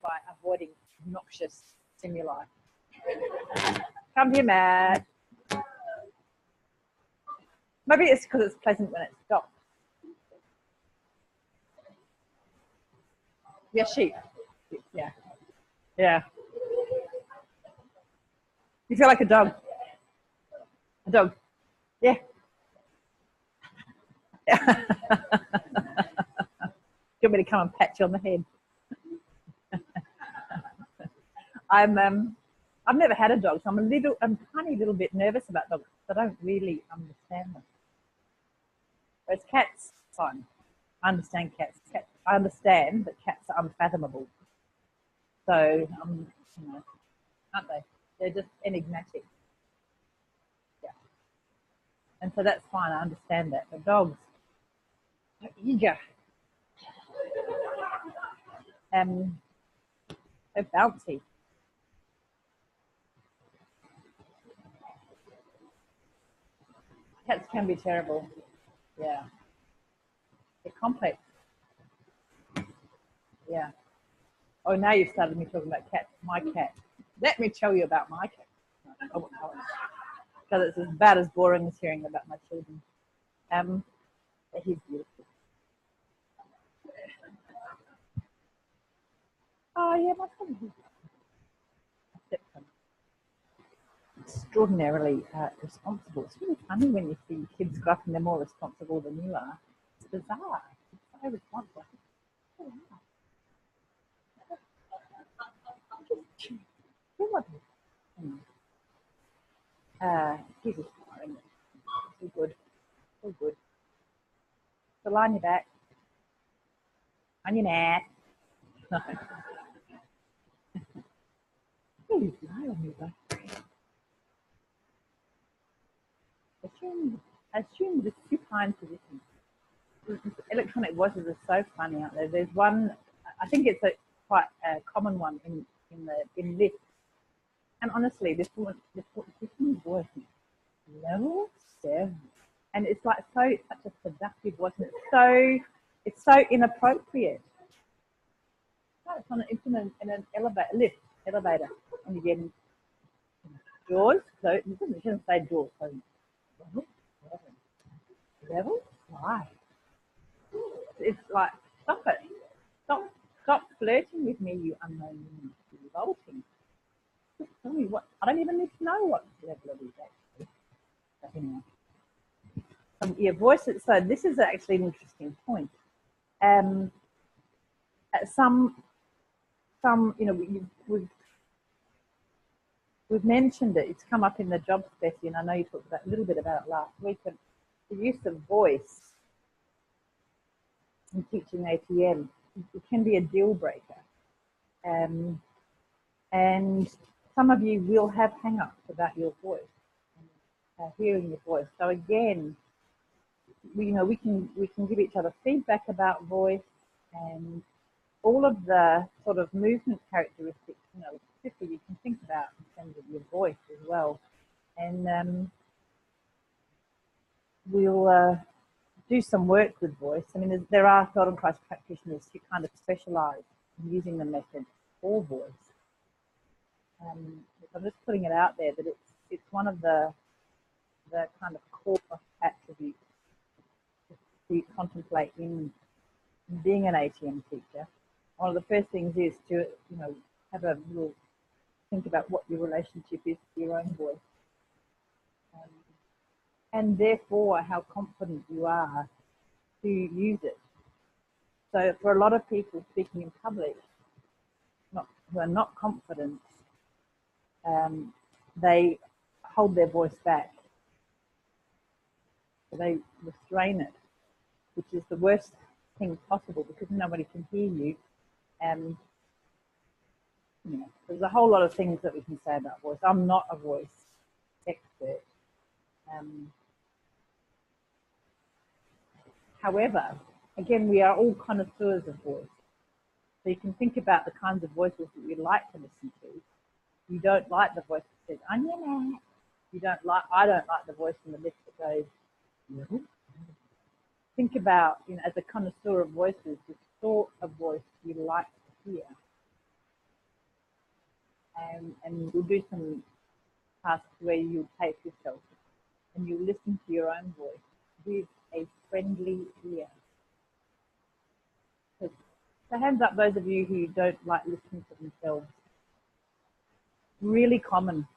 by avoiding noxious stimuli. Come here, Matt. Maybe it's because it's pleasant when it stops. Yeah, sheep. Yeah. Yeah. You feel like a dog. A dog. Yeah. Do you want me to come and pat you on the head? I've never had a dog, so I'm a tiny little bit nervous about dogs. I don't really understand them. Whereas cats, fine. I understand cats. I understand that cats are unfathomable. So, you know, aren't they? They're just enigmatic. Yeah. And so that's fine. I understand that. But dogs, they're eager. They're bouncy. Cats can be terrible. Yeah. They're complex. Yeah. Oh, now you've started me talking about cats. My cat. Let me tell you about my cat. Because it's about as boring as hearing about my children. He's beautiful. Oh, yeah, my son. Extraordinarily responsible. It's really funny when you see kids grow up and they're more responsible than you are. It's bizarre. It's so responsible. He's inspiring. So good. So good. So lie on your back. On your neck. Please lie on your back. Assume the supine position. Electronic voices are so funny out there. There's one, I think it's quite a common one in lifts. And honestly, this woman's voice is level 7, and it's like such a seductive voice, and it's so inappropriate. It's in an elevator, and you get doors. So it doesn't say doors. So level 5. It's like, stop it. Stop flirting with me, you unknown woman. You're revolting. Just tell me what. I don't even need to know what level it is actually. But anyway. Yeah, voices. So this is actually an interesting point. Some, you know, we've mentioned it. It's come up in the job spec, and I know you talked about a little bit about it last week. And the use of voice in teaching ATM, it can be a deal breaker. And some of you will have hang-ups about your voice, hearing your voice. So again, we can give each other feedback about voice, and all of the sort of movement characteristics, you know, particularly you can think about in terms of your voice as well. And we'll do some work with voice. I mean, there are Feldenkrais practitioners who kind of specialize in using the method for voice. I'm just putting it out there that it's one of the kind of core attributes to contemplate in being an ATM teacher. One of the first things is to, you know, have a little think about what your relationship is to your own voice, and therefore how confident you are to use it. So for a lot of people speaking in public, who are not confident, they hold their voice back. So they restrain it, which is the worst thing possible because nobody can hear you. You know, there's a whole lot of things that we can say about voice. I'm not a voice expert. However, again, we are all connoisseurs of voice. So you can think about the kinds of voices that you like to listen to. You don't like the voice that says, on your mat. I don't like the voice in the lift that goes, no. Think about, you know, as a connoisseur of voices, the sort of voice you like to hear. and we'll do some tasks where you tape yourself and you listen to your own voice with a friendly ear. So hands up those of you who don't like listening to themselves. Really common.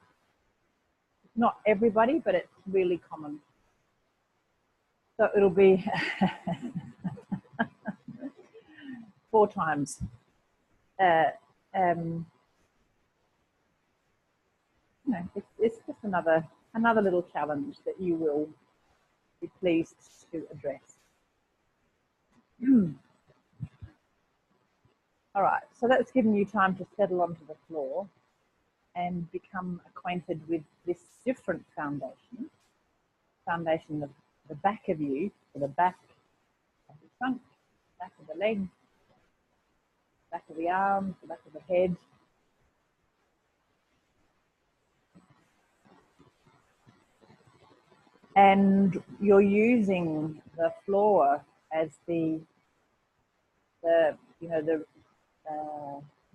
Not everybody, but it's really common. So it'll be 4 times. It's just another little challenge that you will be pleased to address. All right, so that's given you time to settle onto the floor and become acquainted with this different foundation of the back of you, so the back of the trunk, back of the leg, back of the arms, the back of the head. And you're using the floor as the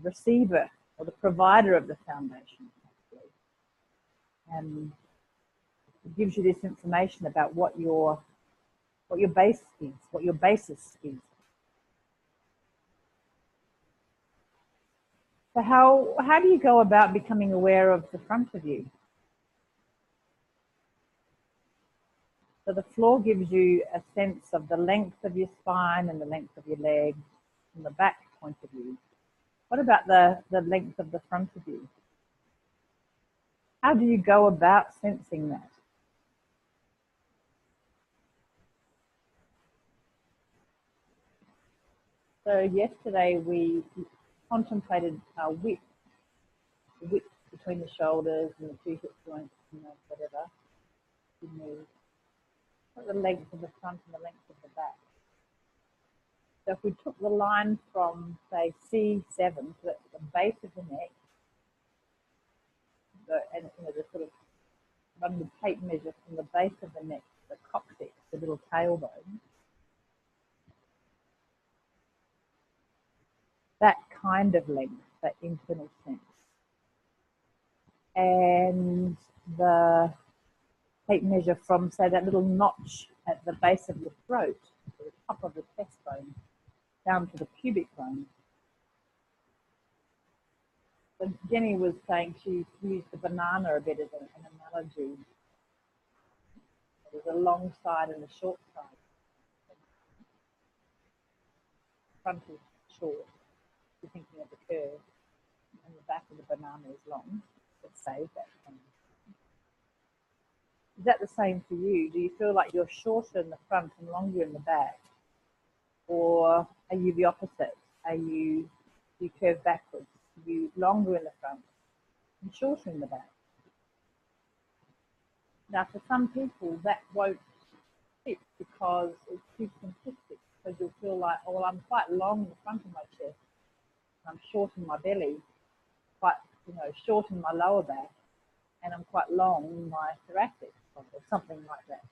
receiver or the provider of the foundation. And it gives you this information about what your base is, what your basis is. So how do you go about becoming aware of the front of you? So the floor gives you a sense of the length of your spine and the length of your legs from the back point of view. What about the length of the front of you? How do you go about sensing that? So yesterday we contemplated our width, the width between the shoulders and the 2 hip joints, whatever. The length of the front and the length of the back. So if we took the line from, say, C7, so that's the base of the neck, and the sort of run the tape measure from the base of the neck, the coccyx, the little tailbone, that kind of length, that internal sense. And the tape measure from, say, that little notch at the base of your throat, to the top of the chest bone, down to the pubic bone. So Jenny was saying she used the banana a bit as an analogy. There's a long side and a short side. Front is short, you're thinking of the curve, and the back of the banana is long. Let's save that. Is that the same for you? Do you feel like you're shorter in the front and longer in the back? Or are you the opposite? You curve backwards? Are you longer in the front and shorter in the back? Now, for some people, that won't fit because it's too simplistic. Because you'll feel like, oh, well, I'm quite long in the front of my chest, I'm short in my belly, quite, short in my lower back, and I'm quite long in my thoracic, or something like that.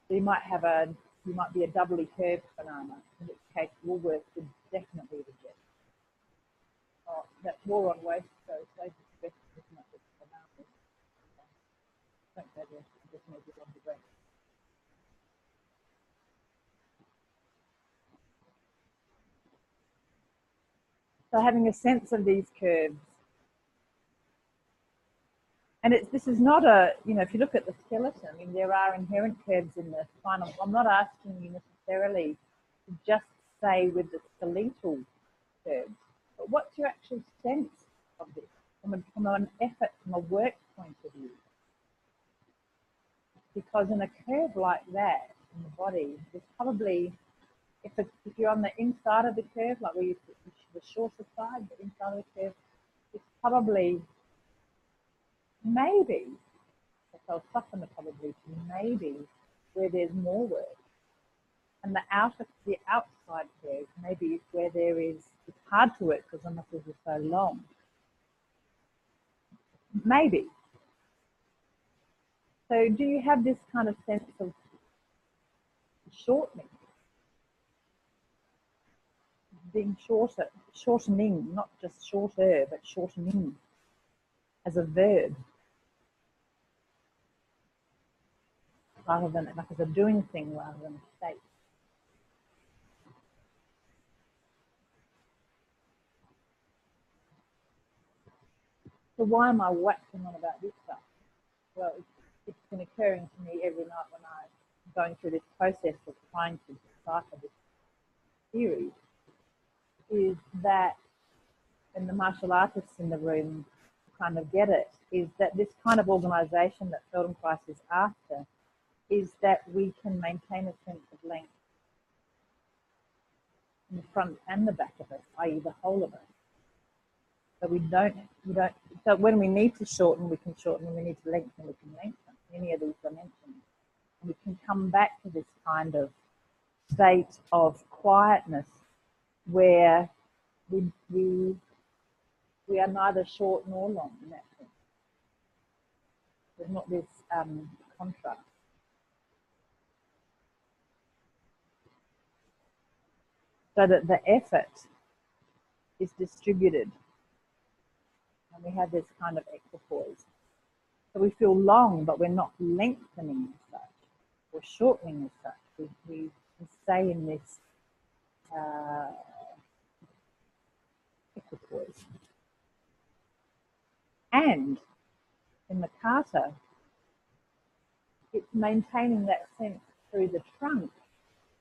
So you might be a doubly curved banana, in which case Woolworths would definitely reject. Oh, that's war on waste, so waste is best looking at this banana. Don't go there, I just need it on the break. So having a sense of these curves. And this is not if you look at the skeleton, I mean, there are inherent curves in the spinal. I'm not asking you necessarily to just stay with the skeletal curves, but what's your actual sense of this from an effort, from a work point of view? Because in a curve like that in the body, there's probably, if you're on the inside of the curve, like where the shorter side, the inside of the curve, it's probably maybe, I'll soften it probably to maybe where there's more work. And the outside curve maybe is where it's hard to work because the muscles are so long. Maybe. So do you have this kind of sense of shortening? being shorter, shortening, not just shorter, but shortening as a verb, rather than like as a doing thing rather than a state. So why am I waxing on about this stuff? Well, it's been occurring to me every night when I'm going through this process of trying to decipher this theory, is that, and the martial artists in the room kind of get it, is that this kind of organisation that Feldenkrais is after is that we can maintain a sense of length in the front and the back of us, i.e. the whole of us. So we don't, so when we need to shorten, we can shorten. When we need to lengthen, we can lengthen, any of these dimensions. And we can come back to this kind of state of quietness where we are neither short nor long in that sense. There's not this contrast. So that the effort is distributed. And we have this kind of equipoise. So we feel long, but we're not lengthening as such, or shortening as such. We stay in this equipoise. And in the kata, it's maintaining that sense through the trunk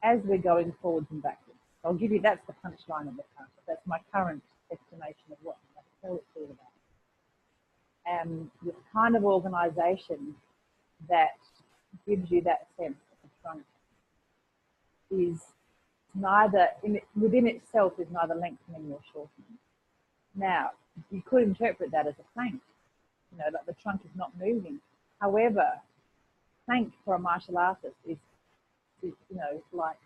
as we're going forwards and backwards. I'll give you, that's the punchline of the kata. That's my current estimation of what it's all about. This kind of organisation that gives you that sense of the trunk is neither, within itself, is neither lengthening nor shortening. Now, you could interpret that as a plank, you know, like the trunk is not moving. However, plank for a martial artist is you know, like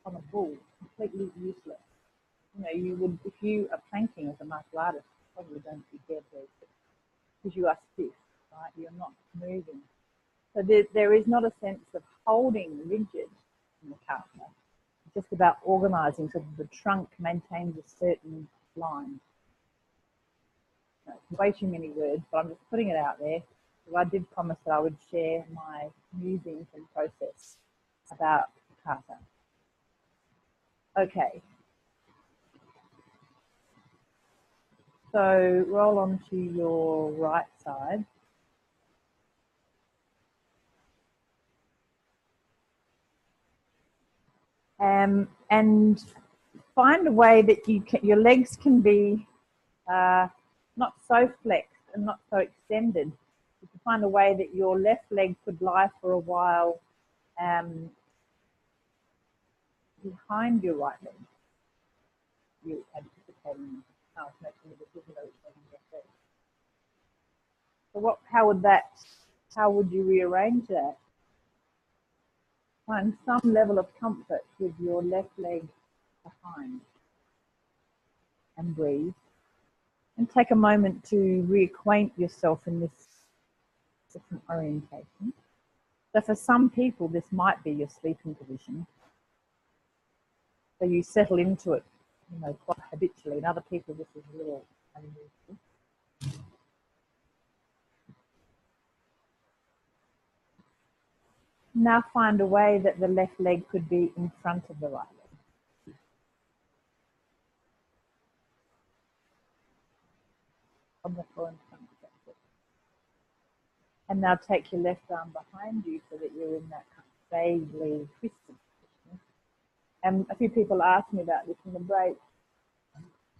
on a bull, completely useless. You know, you would, if you are planking as a martial artist, you probably don't be dead very quick because you are stiff, right? You're not moving. So there is not a sense of holding rigid in the kata. It's just about organising so that the trunk maintains a certain line. No, it's way too many words, but I'm just putting it out there because I did promise that I would share my musings and process about kata. Okay. So roll on to your right side. And find a way that your legs can be not so flexed and not so extended. You can find a way that your left leg could lie for a while behind your right leg. You anticipating making a decision of which way you get there. So how would you rearrange that? Find some level of comfort with your left leg behind and breathe. And take a moment to reacquaint yourself in this different orientation. So for some people, this might be your sleeping position. So you settle into it, you know, quite habitually. In other people, this is a little unusual. Now find a way that the left leg could be in front of the right leg. On the floor in front, that's it. And now take your left arm behind you so that you're in that kind of vaguely twisted position. And a few people asked me about this in the break,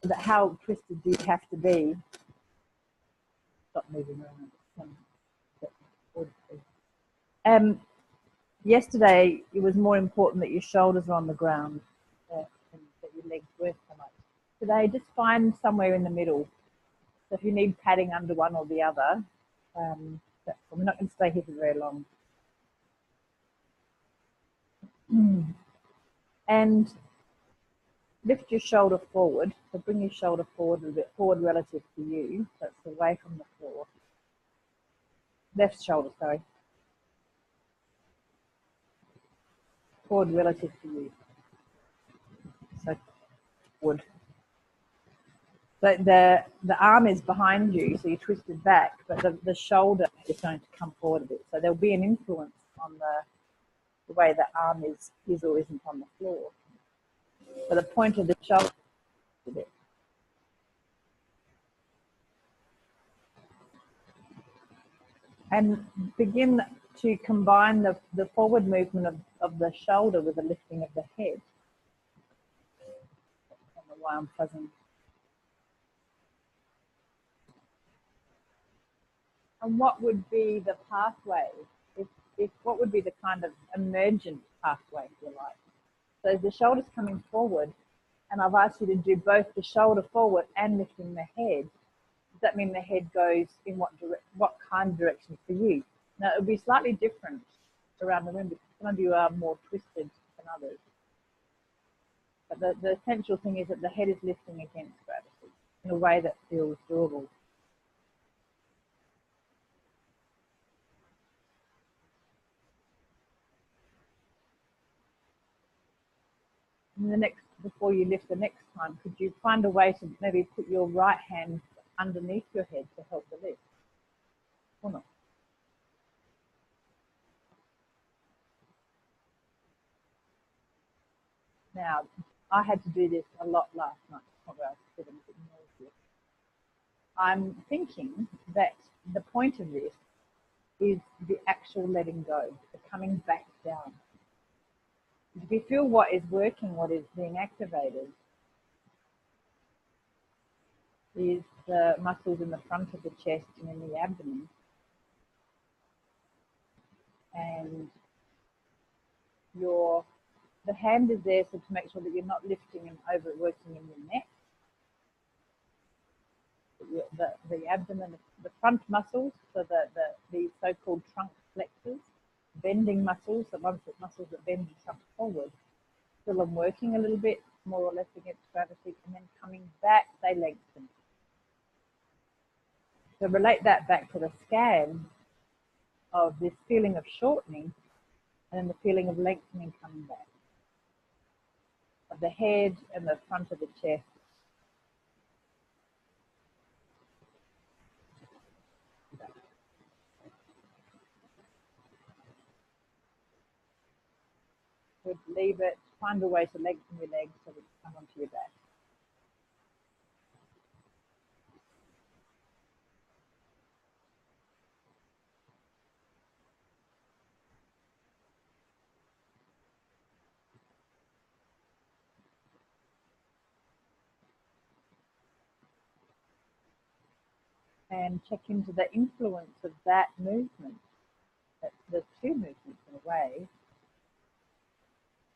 that how twisted do you have to be? Stop moving around. Yesterday, it was more important that your shoulders are on the ground and that your legs weren't so much. Today, just find somewhere in the middle. So if you need padding under one or the other, we're not going to stay here for very long. And lift your shoulder forward. So bring your shoulder forward a little bit, forward relative to you. So it's away from the floor. Left shoulder, sorry. Forward relative to you. So forward. So the arm is behind you, so you twist it back, but the shoulder is going to come forward a bit. So there'll be an influence on the way the arm is or isn't on the floor. So the point of the shoulder a bit. And begin to combine the forward movement of the shoulder with the lifting of the head. I don't know why I'm fuzzing. And what would be the pathway? If what would be the kind of emergent pathway, if you like? So the shoulder's coming forward, and I've asked you to do both the shoulder forward and lifting the head. Does that mean the head goes in what kind of direction for you? Now, it would be slightly different around the room because some of you are more twisted than others. But the essential thing is that the head is lifting against gravity in a way that feels doable. And before you lift the next time, could you find a way to maybe put your right hand underneath your head to help the lift? Or not? Now, I had to do this a lot last night. Probably I was getting a bit nauseous. I'm thinking that the point of this is the actual letting go, the coming back down. If you feel what is working, what is being activated, is the muscles in the front of the chest and in the abdomen. And the hand is there so to make sure that you're not lifting and overworking in your neck. The abdomen, the front muscles, so the so-called trunk flexors, bending muscles, the muscles that bend the trunk forward, feel them working a little bit, more or less against gravity, and then coming back, they lengthen. So relate that back to the scan of this feeling of shortening and then the feeling of lengthening coming back of the head and the front of the chest. Would leave it, find a way to lengthen your legs so that you come onto your back. And check into the influence of that movement, the two movements in a way,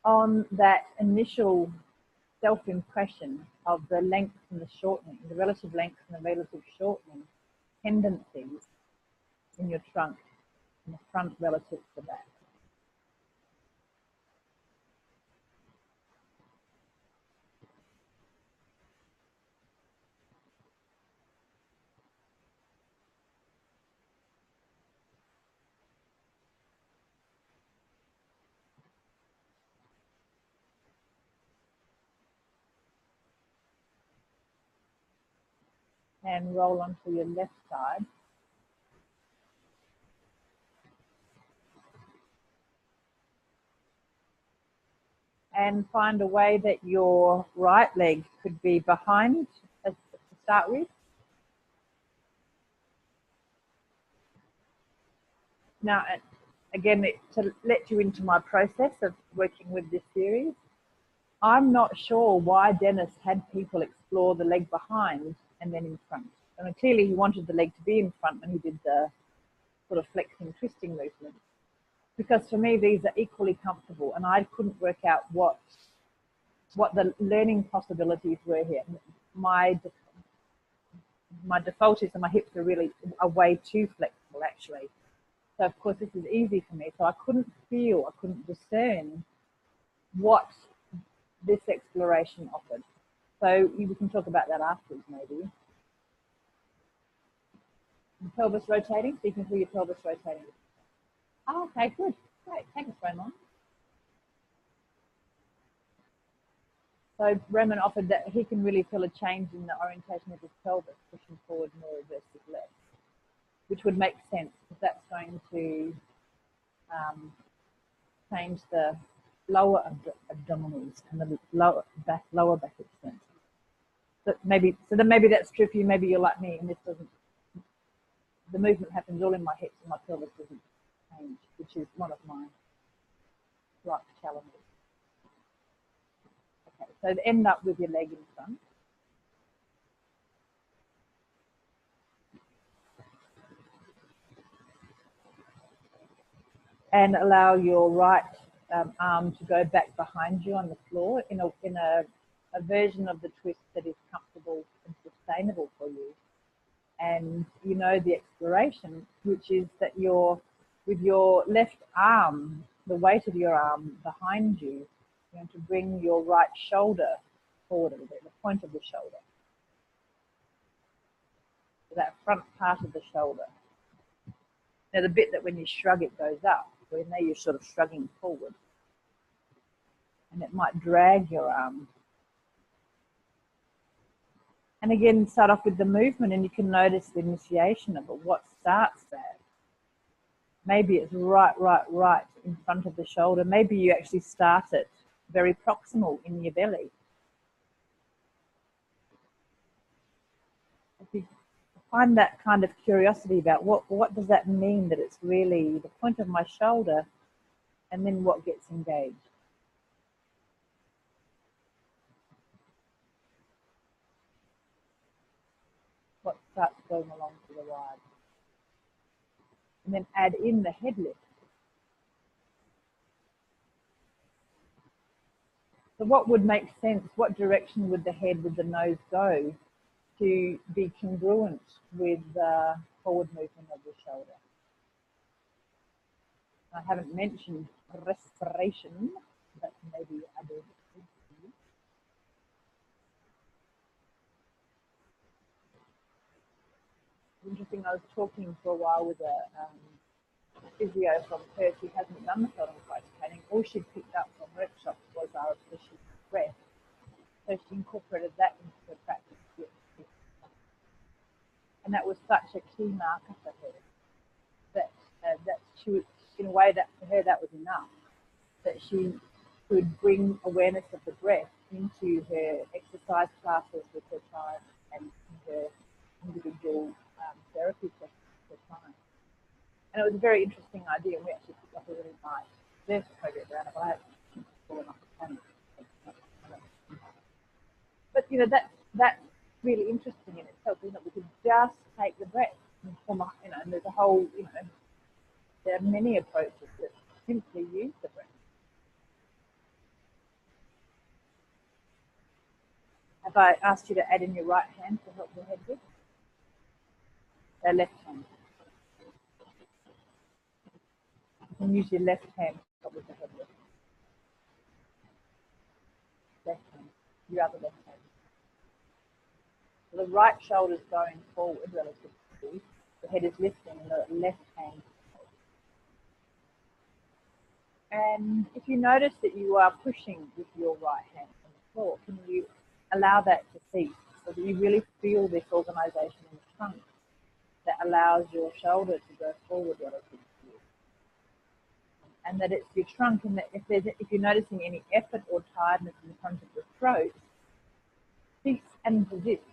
on that initial self-impression of the length and the shortening, the relative length and the relative shortening tendencies in your trunk, in the front relative to the back. And roll onto your left side. And find a way that your right leg could be behind to start with. Now, again, to let you into my process of working with this series, I'm not sure why Dennis had people explore the leg behind and then in front. I mean, clearly he wanted the leg to be in front when he did the sort of flexing, twisting movement. Because for me, these are equally comfortable, and I couldn't work out what the learning possibilities were here. My default is that my hips are way too flexible, actually. So of course this is easy for me. So I couldn't discern what this exploration offered. So we can talk about that afterwards, maybe. The pelvis rotating, so you can feel your pelvis rotating. Oh, okay, good. Great. Thanks, Raymond. So Roman offered that he can really feel a change in the orientation of his pelvis, pushing forward more versus less, which would make sense because that's going to change the lower abdominals and the lower back extent. So then maybe that's true for you. Maybe you're like me, and this doesn't. The movement happens all in my hips, and my pelvis doesn't change, which is one of my life challenges. Okay, so end up with your leg in front. And allow your right arm to go back behind you on the floor in a version of the twist that is comfortable and sustainable for you. And you know the exploration, which is that with your left arm, the weight of your arm behind you, you're going to bring your right shoulder forward a little bit, the point of the shoulder. So that front part of the shoulder. Now the bit that when you shrug it goes up, where now you're sort of shrugging forward. And it might drag your arm. And again, start off with the movement, and you can notice the initiation of it, what starts there. Maybe it's right in front of the shoulder. Maybe you actually start it very proximal in your belly. If you find that kind of curiosity about what does that mean, that it's really the point of my shoulder, and then what gets engaged. What starts going along to the right. And then add in the head lift. So what would make sense? What direction would the head, would the nose go to be congruent with the forward movement of the shoulder? I haven't mentioned respiration, but maybe I do. Interesting, I was talking for a while with a physio from Perth who hasn't done the pelvic floor training. All she'd picked up from workshops was our efficient breath. So she incorporated that into her practice. And that was such a key marker for her that she was, in a way, that for her that was enough, that she could bring awareness of the breath into her exercise classes with her clients and her individual therapy sessions with her clients. And it was a very interesting idea, and we actually picked up a really nice there's a project around it, but I haven't fallen off the planet. But you know, that's really interesting in itself, isn't it? We could just take the breath and and there's a whole, there are many approaches that simply use the breath. Have I asked you to add in your right hand to help your head with? Left hand. You can use your left hand to help with the head lift. Left hand, your other left hand. So the right shoulder is going forward relative to you. The head is lifting and the left hand. And if you notice that you are pushing with your right hand on the floor, can you allow that to cease so that you really feel this organization in the trunk that allows your shoulder to go forward relative to you? And that it's your trunk, and that if you're noticing any effort or tiredness in the front of the throat, cease and resist.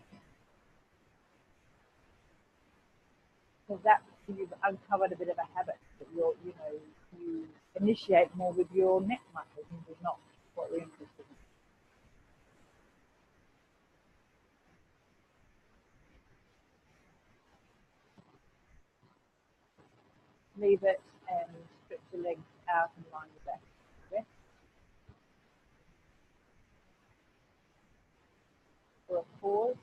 Because that you've uncovered a bit of a habit that you initiate more with your neck muscles, and is not what we're interested in. Leave it and stretch your legs out and line your back. Okay? For a pause.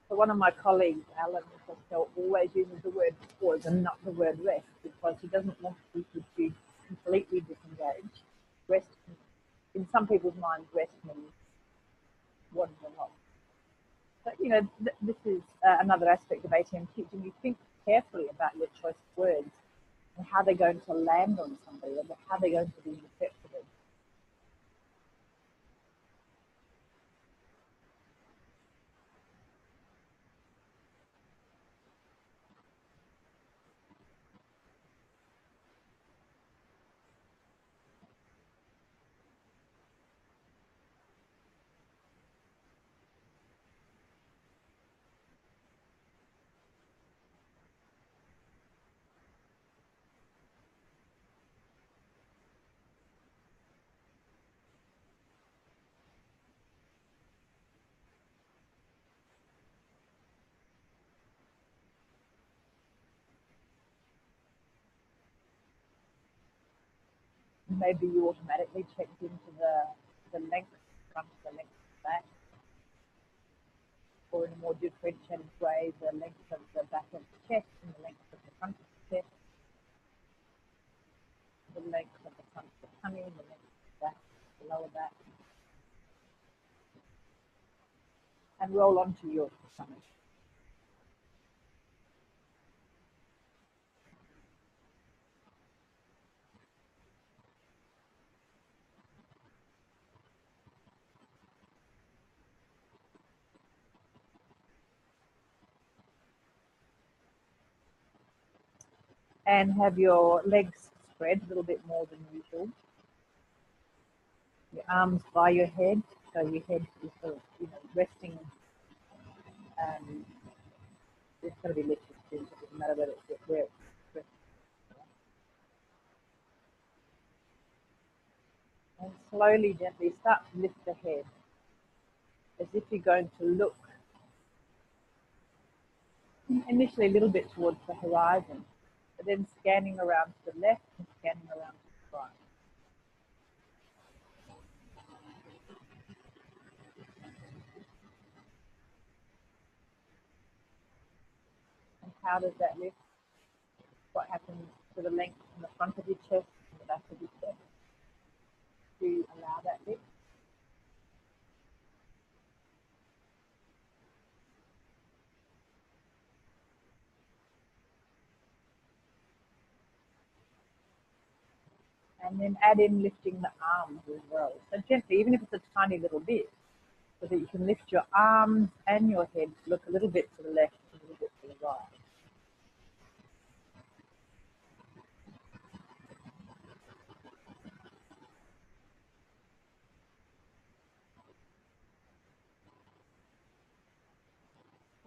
So one of my colleagues, Alan Costello, always uses the word pause and not the word rest, because he doesn't want people to completely disengage. Rest, in some people's minds, rest means one or not. But this is another aspect of ATM teaching. You think carefully about your choice of words and how they're going to land on somebody and how they're going to be interpreted. Maybe you automatically checked into the length front, the length back, or in a more differentiated way, the length of the back of the chest and the length of the front of the chest, the length of the front of the tummy, the length of the back, the lower back, and roll onto your stomach. And have your legs spread a little bit more than usual. Your arms by your head, so your head is sort of, resting. It's going to be lifted too, so it doesn't matter where it's resting. And slowly, gently start to lift the head as if you're going to look initially a little bit towards the horizon, but then scanning around to the left and scanning around to the right. And how does that lift? What happens to the length in the front of your chest and the back of your chest? Do you allow that lift? And then add in lifting the arms as well. So gently, even if it's a tiny little bit, so that you can lift your arms and your head to look a little bit to the left, a little bit to the right.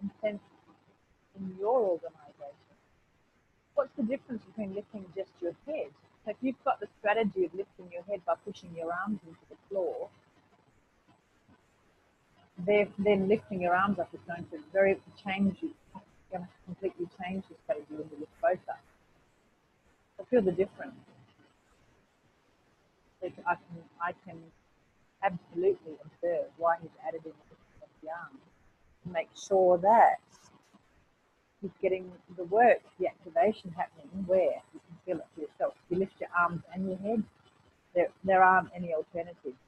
And sense in your organization, what's the difference between lifting just your head? So if you've got the strategy of lifting your head by pushing your arms into the floor, then lifting your arms up is going to change you. It's going to completely change the strategy when you lift both up. So feel the difference. So I can absolutely observe why he's added in the lifting of the arms to make sure that he's getting the work, the activation happening where you can feel it for yourself. If you lift your arms and your head, there aren't any alternatives.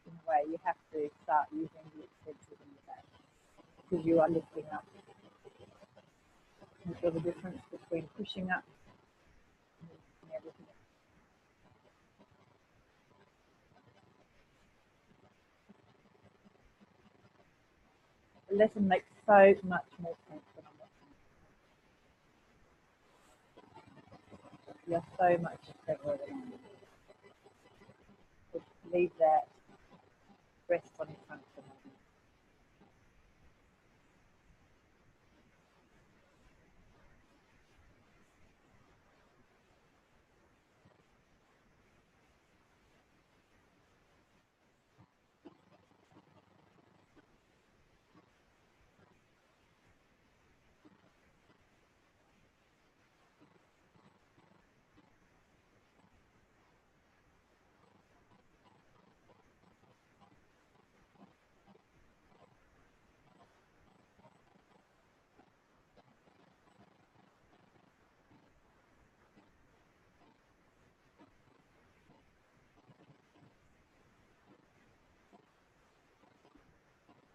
In a way, you have to start using the extensive in the back because you are lifting up. You feel the difference between pushing up and lifting everything. The lesson makes so much more sense than I'm watching. You're so much cleverer than I am. Just leave that rest on your front for a moment.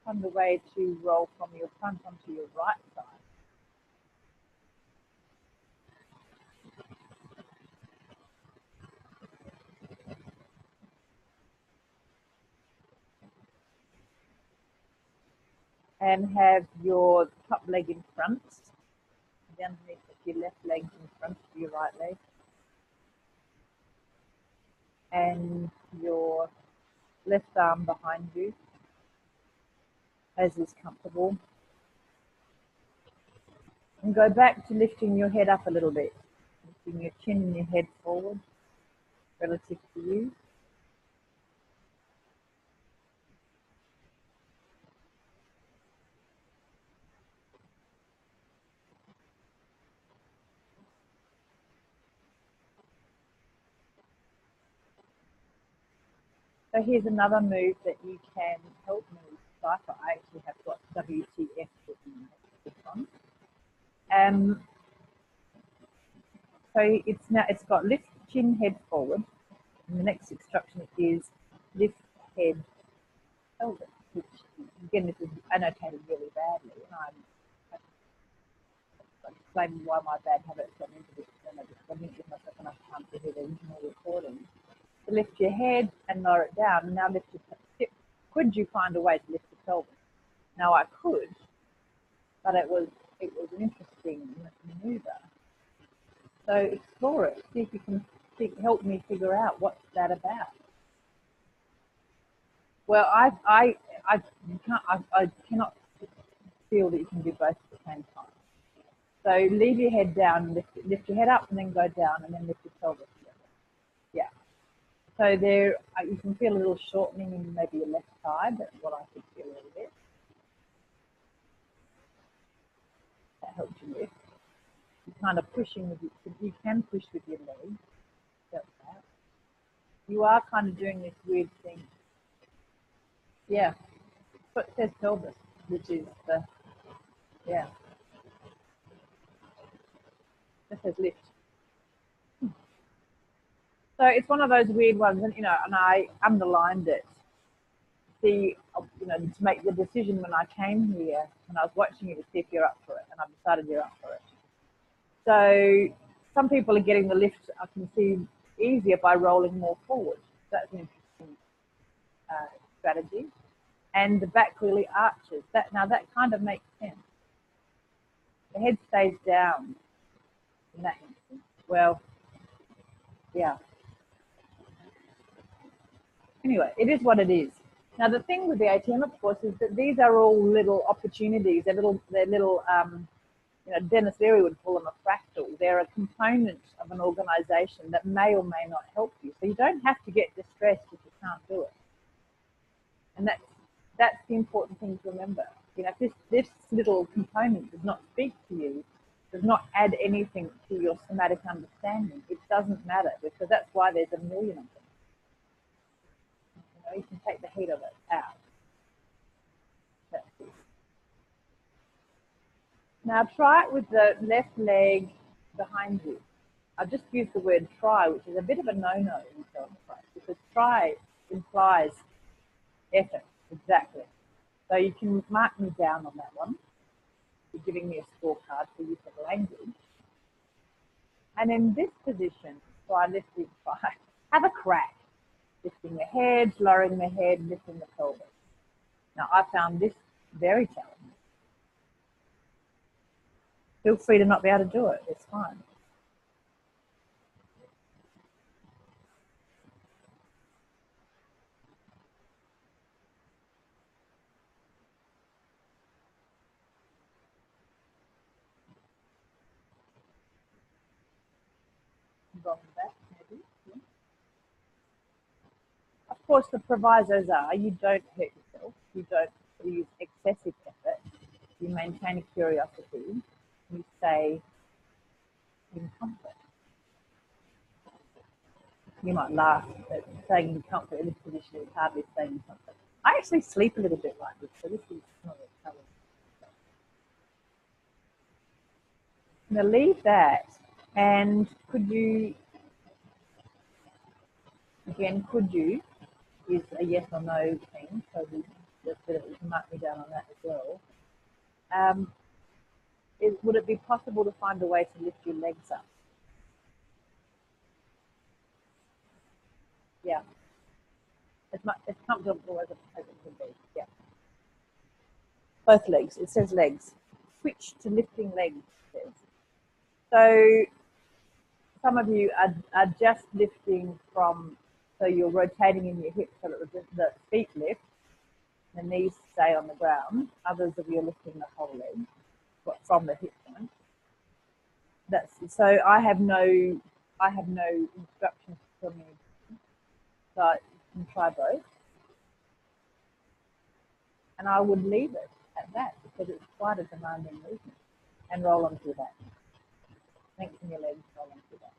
On the way to roll from your front onto your right side. and have your top leg in front, underneath your left leg in front of your right leg, and your left arm behind you, as is comfortable. And go back to lifting your head up a little bit, lifting your chin and your head forward relative to you. So here's another move that you can help me decipher. I actually have got WTF written on. So it's got lift chin head forward, and the next instruction is lift head pelvis, which again this is annotated really badly, and I'm explaining why my bad habits got into this, and I didn't give myself enough time to hear the original recording. So lift your head and lower it down, and now lift your hip. Could you find a way to lift the pelvis? Now I could, but it was an interesting maneuver. So explore it. See if you can help me figure out what's that about. Well, I cannot feel that you can do both at the same time. So leave your head down, lift your head up, and then go down, and then lift your pelvis. Yeah. So there, you can feel a little shortening in maybe your left side. That's what I could feel a little bit. That helps you lift. You're kind of pushing with you can push with your leg. That's that. You are kind of doing this weird thing. Yeah. But it says pelvis, which is the, yeah. It says lift. So it's one of those weird ones, and and I underlined it. See, to make the decision when I came here, and I was watching you to see if you're up for it, and I decided you're up for it. So some people are getting the lift, I can see, easier by rolling more forward. That's an interesting strategy. And the back really arches. Now that kind of makes sense. The head stays down in that instance. Well, yeah. Anyway, it is what it is. Now the thing with the ATM, of course, is that these are all little opportunities. They're little. Dennis Leary would call them a fractal. They're a component of an organisation that may or may not help you. So you don't have to get distressed if you can't do it. And that's the important thing to remember. If this little component does not speak to you, does not add anything to your somatic understanding, it doesn't matter, because that's why there's a million of them. You can take the heat of it out. That's it. Now try it with the left leg behind you. I've just used the word try, which is a bit of a no-no in self-practice, because try implies effort, exactly. So you can mark me down on that one. You're giving me a scorecard for use of language. And in this position, try lifting, have a crack. Lifting the head, lowering the head, lifting the pelvis. Now I found this very challenging. Feel free to not be able to do it, it's fine. Maybe. Yeah. Of course, the provisos are you don't hurt yourself, you don't use excessive effort, you maintain a curiosity, you stay in comfort. You might laugh, but staying in comfort in this position is hardly staying in comfort. I actually sleep a little bit like this, so this is not a challenge. Now leave that, and could you is a yes or no thing, so we can mark me down on that as well. Would it be possible to find a way to lift your legs up? Yeah. As comfortable as it can be, yeah. both legs. It says legs. Switch to lifting legs, it says. So some of you are just lifting from, so you're rotating in your hips so that the feet lift, the knees stay on the ground. Others of you are lifting the whole leg from the hip joint. So I have no instructions for me. So you can try both. And I would leave it at that because it's quite a demanding movement. And roll onto your back. Lengthen your legs, roll onto your back.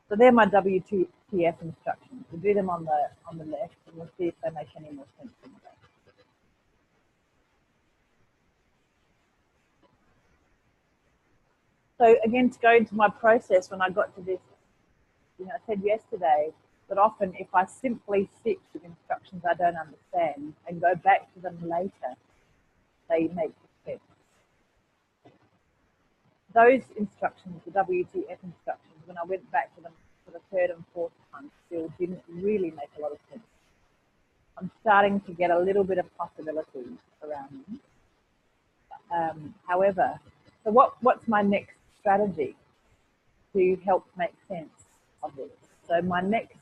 So they're my WTF instructions. We'll do them on the left and we'll see if they make any more sense in the back. So again, to go into my process when I got to this, I said yesterday that often if I simply stick with instructions I don't understand and go back to them later, they make sense. Those instructions, the WTF instructions, when I went back to them for the third and fourth time, still didn't really make a lot of sense. I'm starting to get a little bit of possibility around them. However, so what's my next strategy to help make sense of this? So my next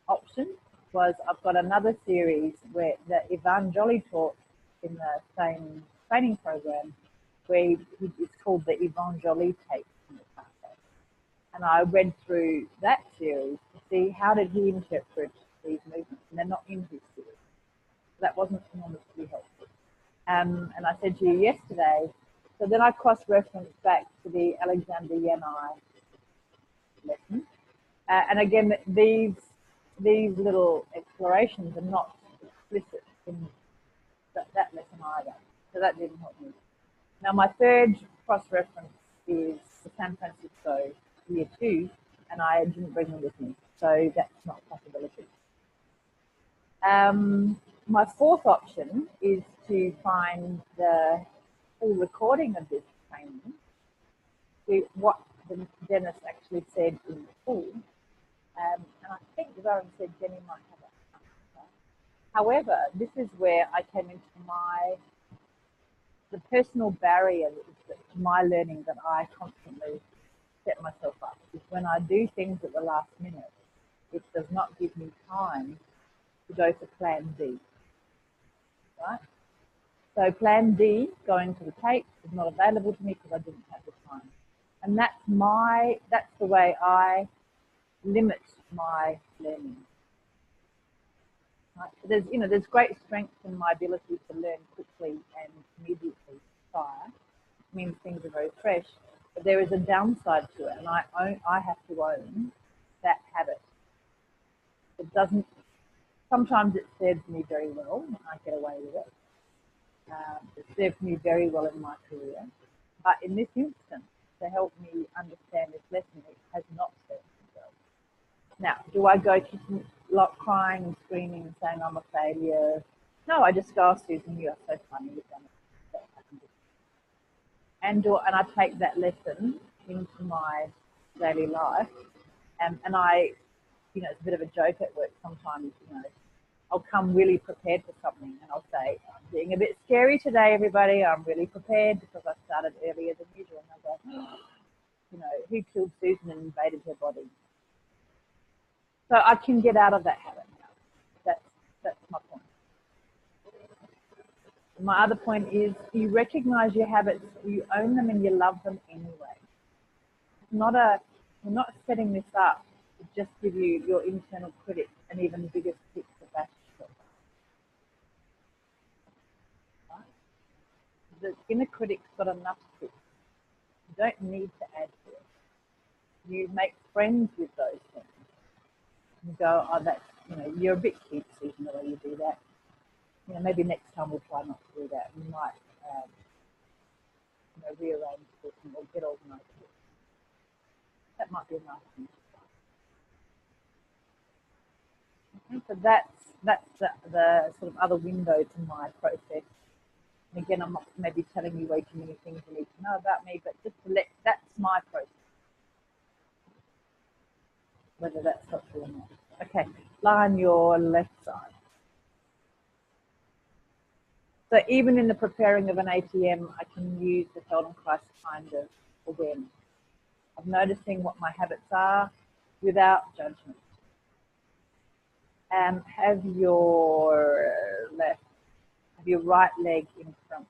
option was I've got another series where that Ivan Jolly taught in the same training program, where it's called the Ivan Jolly tape in the cafe. And I read through that series to see how did he interpret these movements, and they're not in his series. That wasn't enormously helpful. And I said to you yesterday, so then I cross-referenced back to the Alexander Yanai lesson. And again, these little explorations are not explicit in that lesson either. So that didn't help me. Now my third cross-reference is the San Francisco year 2, and I didn't bring them with me. So that's not a possibility. My fourth option is to find the full recording of this training, with what Dennis actually said in the full. And I think Zoran said Jenny might have that. However, this is where I came into the personal barrier to my learning that I constantly set myself up. Is when I do things at the last minute, it does not give me time to go to plan D, right? So plan D, going to the tape, is not available to me because I didn't have the time. And that's the way I limit my learning. Right? So there's great strength in my ability to learn quickly and immediately fire. It means things are very fresh, but there is a downside to it, and I have to own that habit. It doesn't. Sometimes it serves me very well, and I get away with it. It served me very well in my career, but in this instance, to help me understand this lesson, it has not served me well. Now, do I go kicking, crying and screaming and saying I'm a failure? No, I just go, oh, Susan, you are so funny, you've done it. And I take that lesson into my daily life, and I, it's a bit of a joke at work sometimes, I'll come really prepared for something, and I'll say, I'm being a bit scary today, everybody. I'm really prepared because I started earlier than usual. And I'll go, who killed Susan and invaded her body? So I can get out of that habit now. That's my point. My other point is you recognize your habits, you own them, and you love them anyway. We're not setting this up to just give you your internal critic and even bigger sticks to bash yourself. The inner critic's got enough sticks. You don't need to add to it. You make friends with those things. You go, oh, that's, you're a bit cute, Susan, the way you do that. Maybe next time we'll try not to do that. We might, rearrange this or get organised. That might be a nice thing. Okay, so that's the sort of other window to my process. And again, I'm not maybe telling you way too many things you need to know about me, but just to that's my process. Whether that's helpful or not. Okay, lie on your left side. even in the preparing of an ATM, I can use the Feldenkrais kind of awareness of noticing what my habits are without judgment. Have your right leg in front.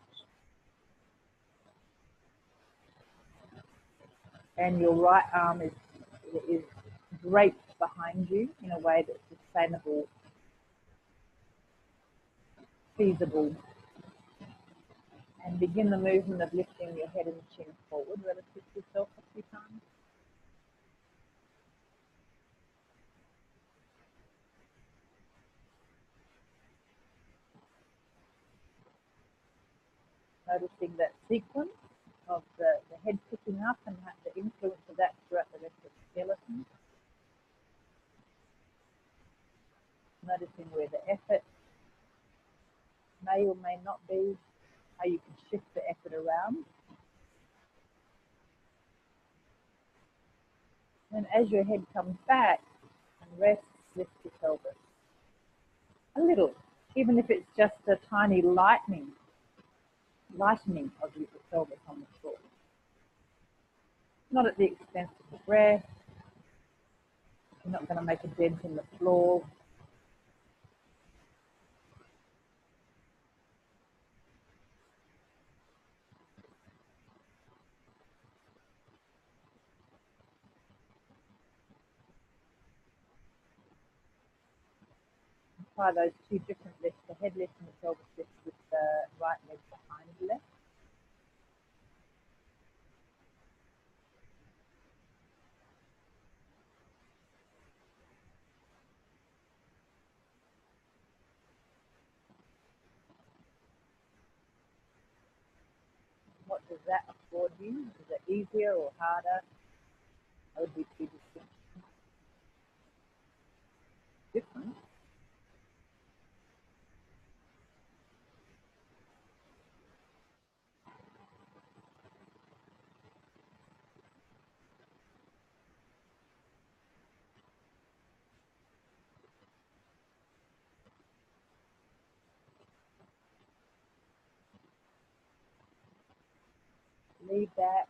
And your right arm is draped behind you in a way that's sustainable, feasible. And begin the movement of lifting your head and chin forward relative to yourself a few times. Noticing that sequence of the head picking up and the influence of that throughout the rest of the skeleton. Noticing where the effort may or may not be, how you can shift the effort around. And as your head comes back and rests, lift your pelvis. A little, even if it's just a tiny lightening of your pelvis on the floor. Not at the expense of the breath. You're not going to make a dent in the floor. Try those two different lifts, the head lift and the pelvis lift with the right leg behind the left. What does that afford you? Is it easier or harder? That would be two different. Leave that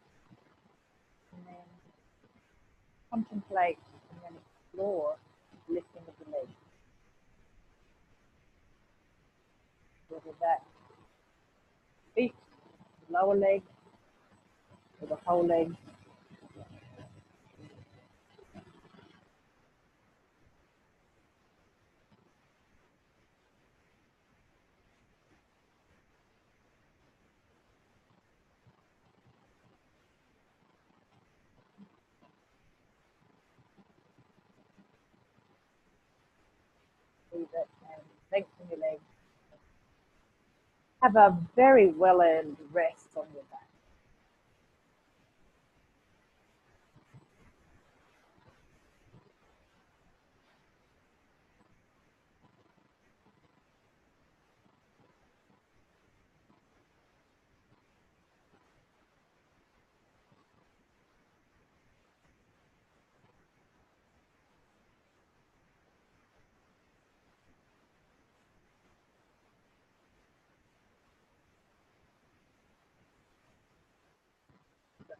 and then contemplate and then explore the lifting of the leg. Whether that's feet, the lower leg, or the whole leg. Leave that and lengthen your legs. Have a very well-earned rest on your back.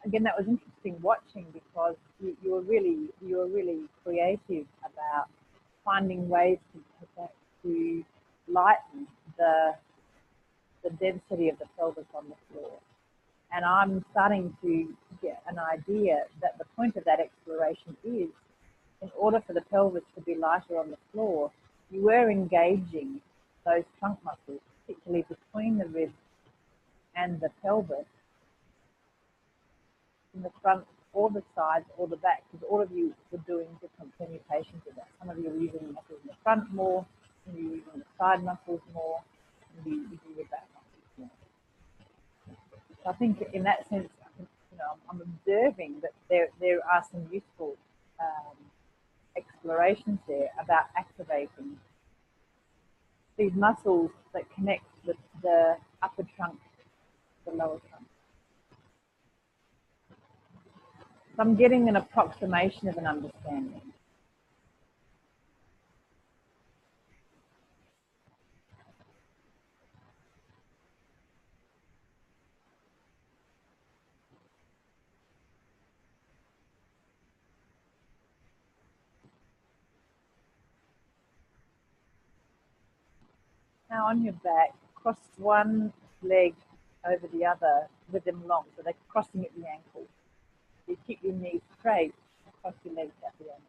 Again, that was interesting watching because you were really creative about finding ways to lighten the density of the pelvis on the floor. And I'm starting to get an idea that the point of that exploration is, in order for the pelvis to be lighter on the floor, you were engaging those trunk muscles, particularly between the ribs and the pelvis, in the front or the sides or the back, because all of you were doing different permutations of that. Some of you were using the muscles in the front more, some of you were using the side muscles more, and you do your back muscles more. So I think in that sense, I'm observing that there are some useful explorations there about activating these muscles that connect the upper trunk to the lower trunk. So I'm getting an approximation of an understanding. Now on your back, cross one leg over the other with them long, so they're crossing at the ankle. You keep your knees straight, cross your legs at the ankle.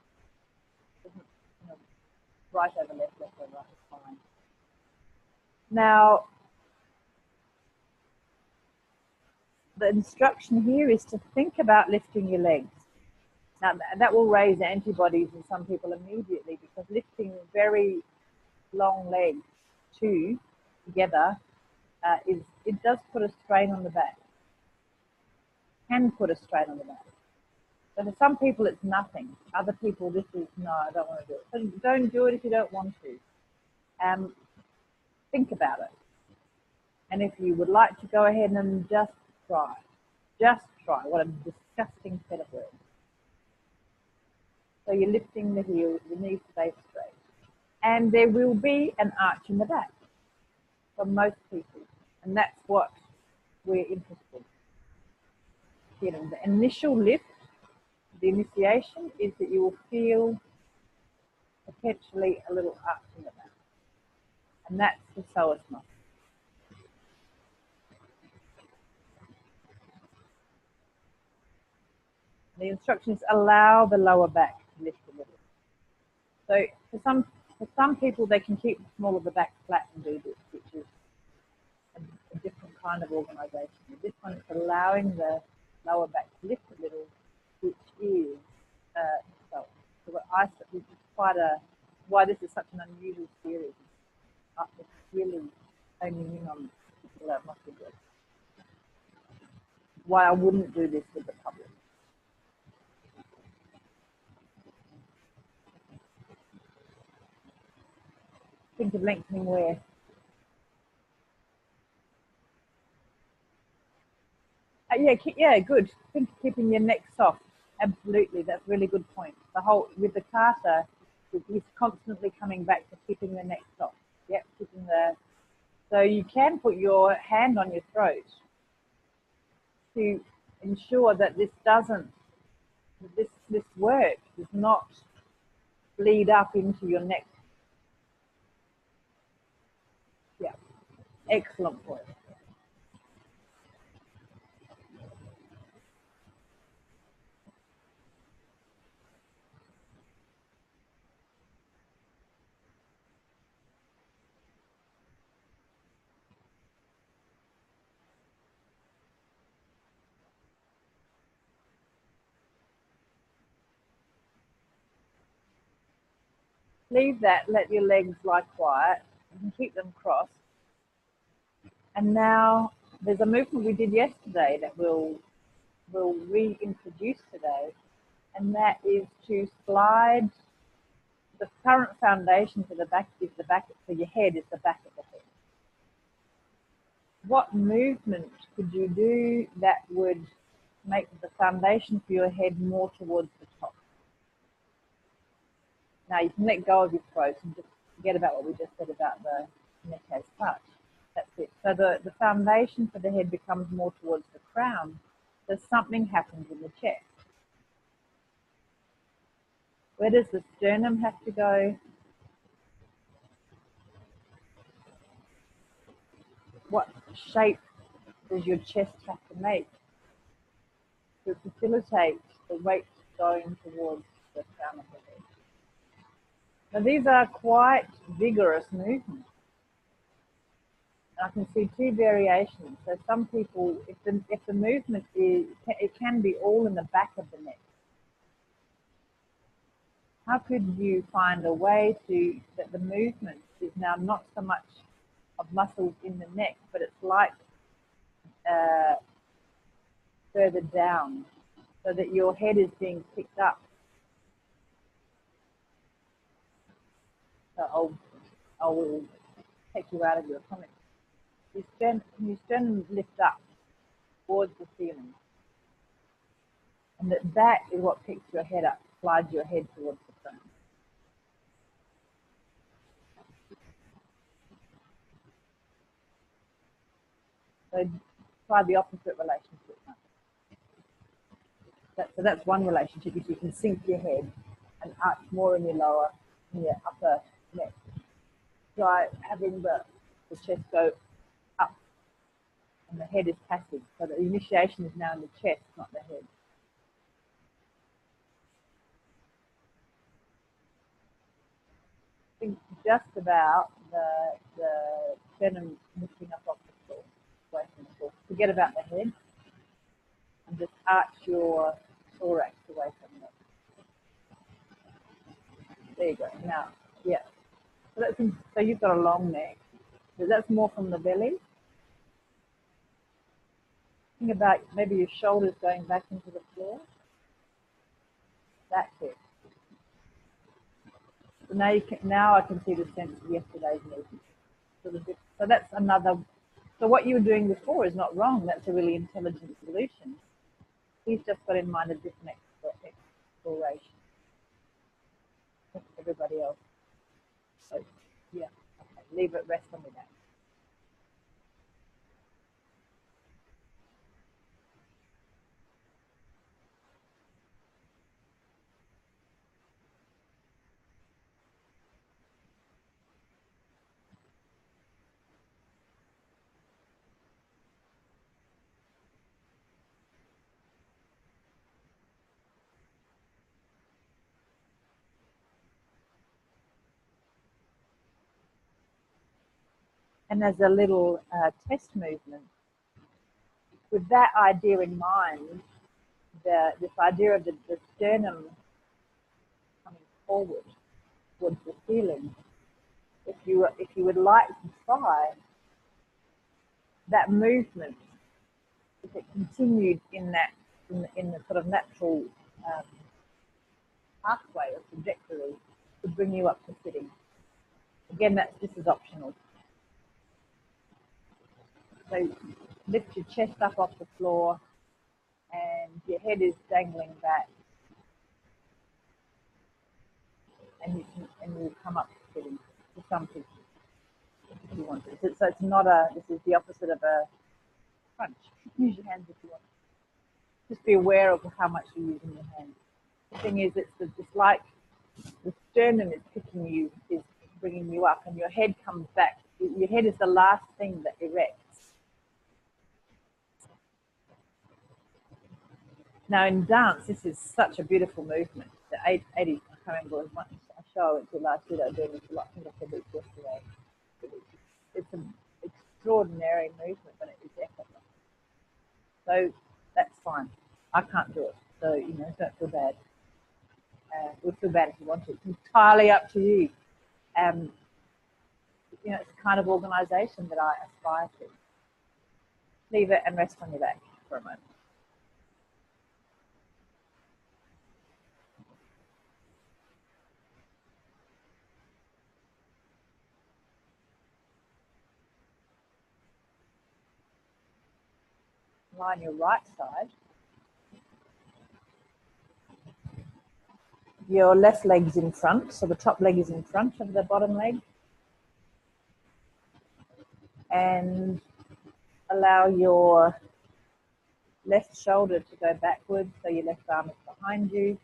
You know, right over left, left over right is fine. Now, the instruction here is to think about lifting your legs. Now, that will raise antibodies in some people immediately, because lifting very long legs together it does put a strain on the back. Can put a strain on the back. So for some people it's nothing. Other people this is no, I don't want to do it. So don't do it if you don't want to. Think about it. And if you would like to go ahead and just try. What a disgusting set of words. So you're lifting the heels, the knees stay straight. And there will be an arch in the back for most people. And that's what we're interested in. The initial lift, the initiation, is that you will feel potentially a little arch in the back. And that's the psoas muscle. The instructions allow the lower back to lift a little. So for some people, they can keep the small of the back flat and do this, which is a different kind of organisation. This one is allowing the lower back to lift a little, which is so this is quite why this is such an unusual series. It's really honing in on particular muscle groups. Why I wouldn't do this with the public. Think of lengthening where? Yeah, good. Think of keeping your neck soft. Absolutely, that's a really good point. The whole with the Carter, he's constantly coming back to keeping the neck soft. Yep, keeping the. So you can put your hand on your throat to ensure that this doesn't, this work does not bleed up into your neck. Yeah, excellent point. Leave that, let your legs lie quiet. You can keep them crossed. And now there's a movement we did yesterday that we'll reintroduce today, and that is to slide the current foundation to the back, is the back, so your head is the back of the head. What movement could you do that would make the foundation for your head more towards the top? Now you can let go of your throat and just forget about what we just said about the neck as such. That's it. So the foundation for the head becomes more towards the crown. So something happens in the chest. Where does the sternum have to go? What shape does your chest have to make to facilitate the weight going towards the crown of the head? Now these are quite vigorous movements. I can see two variations. So some people, if the movement is, it can be all in the back of the neck. How could you find a way to, that the movement is now not so much of muscles in the neck, but it's like further down, so that your head is being picked up? So I will take you out of your comment. You sternum lift up towards the ceiling, and that is what picks your head up, slides your head towards the crown. So try the opposite relationship. So that's one relationship, is you can sink your head and arch more in your upper neck. Try having the the chest go up and the head is passive. So the initiation is now in the chest, not the head. I think just about the sternum lifting up off the floor, away from the floor. Forget about the head and just arch your thorax away from it. There you go. Now, yeah. So you've got a long neck. So that's more from the belly. Think about maybe your shoulders going back into the floor. That's it. So now I can see the sense of yesterday's movement. So that's another. So what you were doing before is not wrong. That's a really intelligent solution. He's just got in mind a different exploration. Everybody else. So yeah, okay. Leave it, rest on the back. And as a little test movement, with that idea in mind, this idea of the sternum coming forward towards the ceiling, if you would like to try that movement, if it continued in the sort of natural pathway or trajectory, to bring you up to sitting. Again, this is optional. So lift your chest up off the floor and your head is dangling back. And you come up to sitting to some people if you want to. So it's not this is the opposite of a crunch. Use your hands if you want. Just be aware of how much you're using your hands. The thing is, it's like the sternum is picking you, is bringing you up, and your head comes back. Your head is the last thing that erects. Now in dance, this is such a beautiful movement. The 80s, I can't remember what I show it to last year. I was doing this a lot. I think I said this yesterday. It's an extraordinary movement, but it is effortless. So that's fine. I can't do it. So, don't feel bad. We'll feel bad if you want to. It's entirely up to you. It's the kind of organisation that I aspire to. Leave it and rest on your back for a moment. Lie on your right side. Your left leg's in front, so the top leg is in front of the bottom leg. And allow your left shoulder to go backwards, so your left arm is behind you.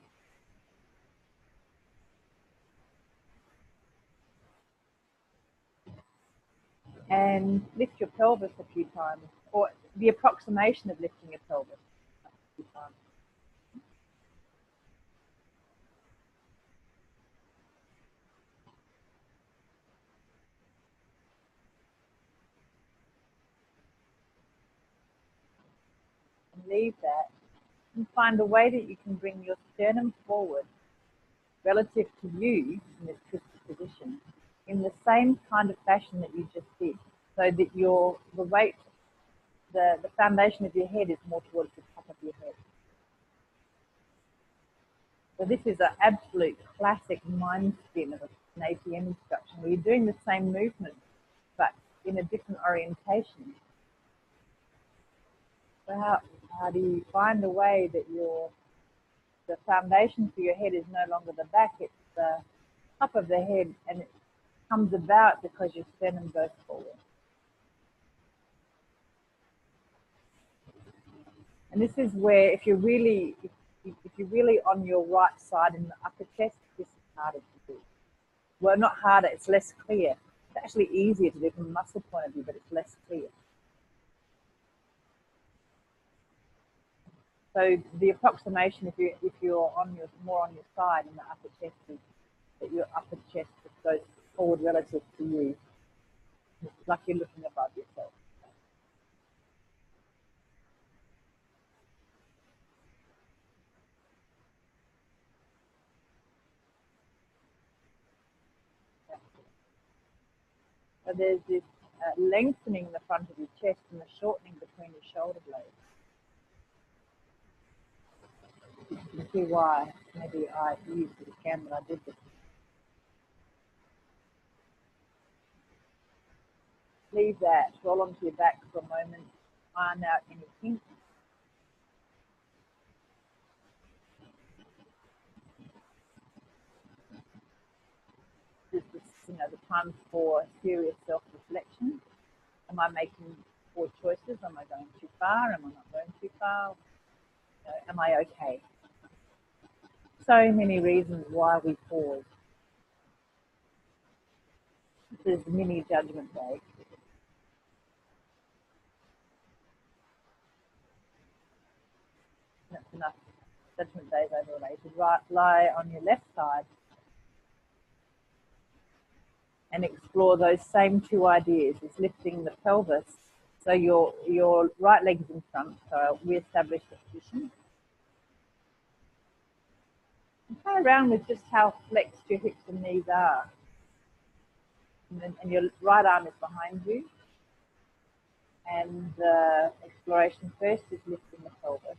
And lift your pelvis a few times, or the approximation of lifting your pelvis a few times. And leave that and find a way that you can bring your sternum forward relative to you in this twisted position in the same kind of fashion that you just did, so that the weight, the foundation of your head is more towards the top of your head. So this is an absolute classic mind spin of an ATM instruction where you're doing the same movement but in a different orientation. So how do you find a way that the foundation for your head is no longer the back, it's the top of the head, and it comes about because your sternum goes forward. And this is where if you're really on your right side in the upper chest, this is harder to do. Well, not harder, it's less clear. It's actually easier to do from a muscle point of view, but it's less clear. So the approximation, if you're on more on your side in the upper chest, is that your upper chest just goes forward relative to you. It's like you're looking above yourself. So there's this lengthening in the front of your chest and the shortening between your shoulder blades. You can see why maybe I used it again when I did this. Leave that, roll onto your back for a moment, iron out any kinks. This is, the time for serious self-reflection. Am I making poor choices? Am I going too far? Am I not going too far? Am I okay? So many reasons why we pause. This is mini judgment day. That's enough. Judgment days overrated. Lie on your left side and explore those same two ideas. It's lifting the pelvis. So your right leg is in front, so we establish the position. And play around with just how flexed your hips and knees are. And your right arm is behind you. And the exploration first is lifting the pelvis.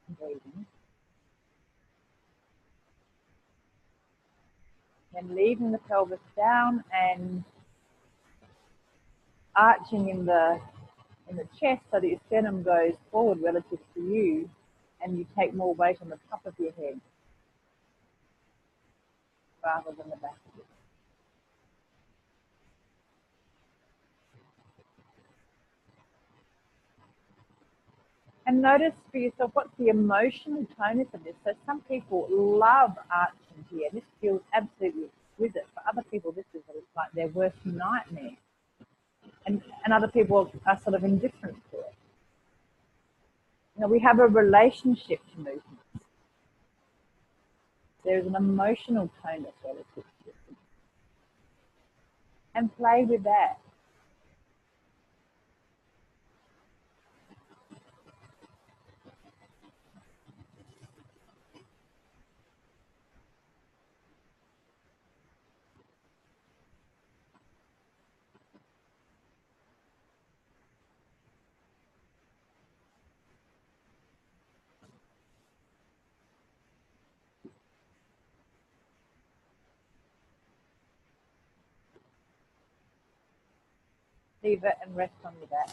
And breathing. Then leaving the pelvis down and arching in the chest so that your sternum goes forward relative to you and you take more weight on the top of your head rather than the back of it. And notice for yourself what's the emotional tonus of this. So some people love arching here. This feels absolutely exquisite. For other people, this is like their worst nightmare. And other people are sort of indifferent to it. We have a relationship to movements. There's an emotional tonus relative to it. And play with that. Leave it and rest on your back.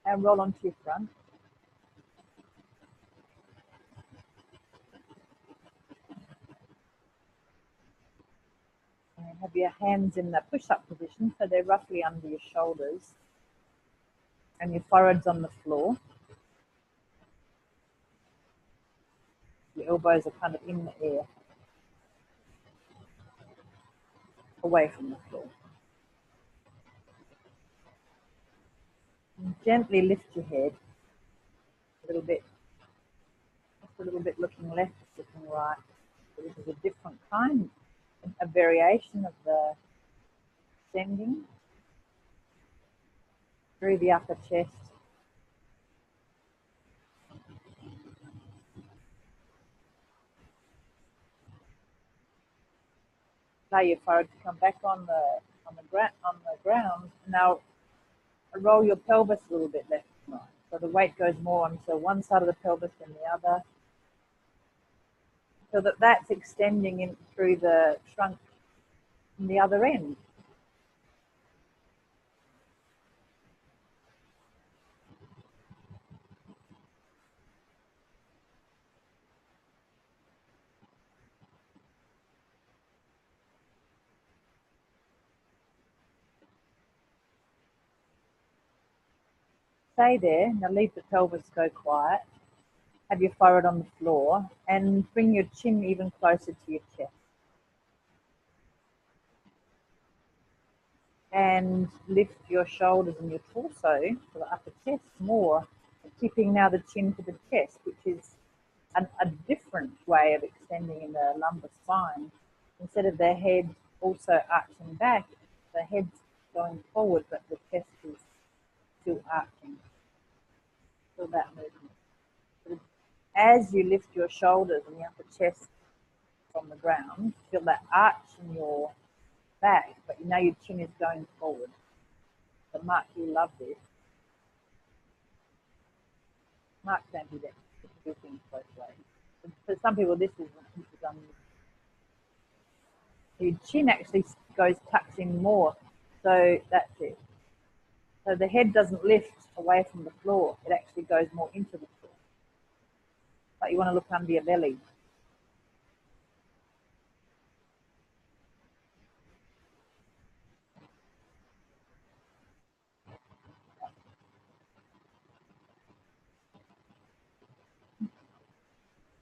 And roll onto your front. And have your hands in the push-up position, so they're roughly under your shoulders. And your forehead's on the floor. Your elbows are kind of in the air, away from the floor. And gently lift your head a little bit. a little bit looking left, looking right. So this is a different kind, a variation of the extending through the upper chest. Allow your forehead to come back on the ground. Now roll your pelvis a little bit left and right. So the weight goes more onto one side of the pelvis than the other. So that's extending in through the trunk from the other end. Stay there. Now leave the pelvis go quiet. Have your forehead on the floor and bring your chin even closer to your chest. And lift your shoulders and your torso to the upper chest more, keeping now the chin to the chest, which is a different way of extending in the lumbar spine. Instead of the head also arching back, the head's going forward, but the chest is still arching. Feel that movement. As you lift your shoulders and the upper chest from the ground, feel that arch in your back, but you know your chin is going forward. So Mark, you love this. Mark, don't do that. Do things both ways. For some people, this is your chin actually tucks in more. So that's it. So the head doesn't lift away from the floor. It actually goes more into the floor. But you want to look under your belly.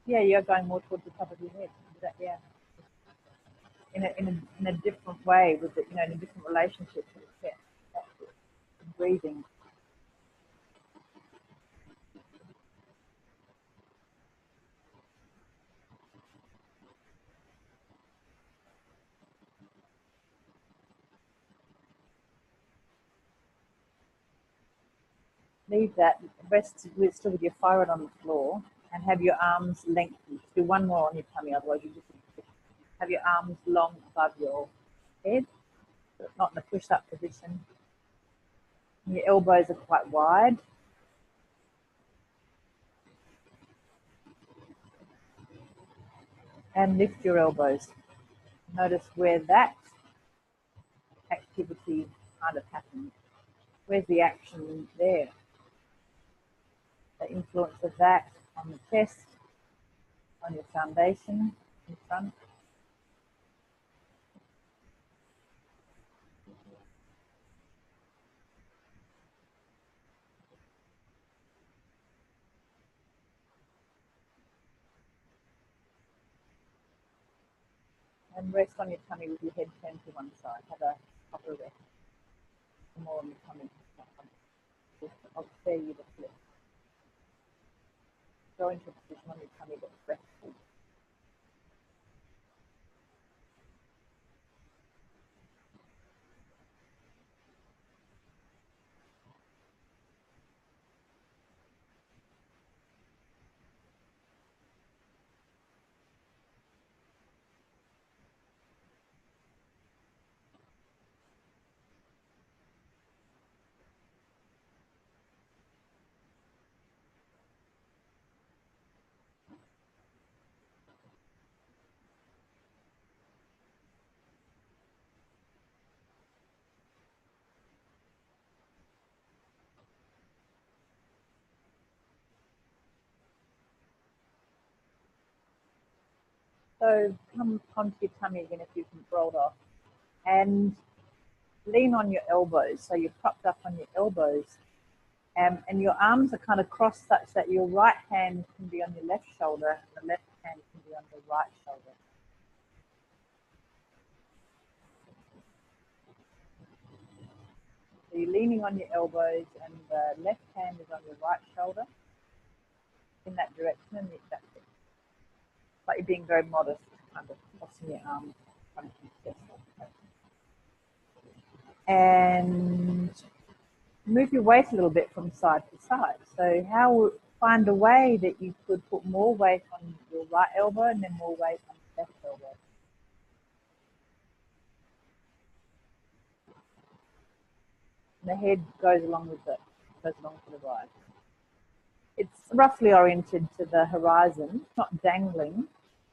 Yeah, you're going more towards the top of your head. Yeah. In a different way, with it, in a different relationship with the chest. Breathing. Leave that. Rest still with your forehead on the floor, and have your arms lengthened. Do one more on your tummy, otherwise you just have your arms long above your head, not in a push-up position. And your elbows are quite wide. And lift your elbows. Notice where that activity kind of happens. Where's the action there? The influence of that on the chest, on your foundation in front. And rest on your tummy with your head turned to one side. Have a proper rest. More on your tummy. I'll spare you the flip. Go into a position on your tummy that's restful. So come onto your tummy again if you can roll off. And lean on your elbows. So you're propped up on your elbows. And your arms are kind of crossed such that your right hand can be on your left shoulder and the left hand can be on your right shoulder. So you're leaning on your elbows and the left hand is on your right shoulder in that direction, and that's it. Like you're being very modest, kind of crossing your arms, kind of chest. And move your weight a little bit from side to side. So find a way that you could put more weight on your right elbow and then more weight on the left elbow. And the head goes along with it, goes along for the ride. It's roughly oriented to the horizon. It's not dangling.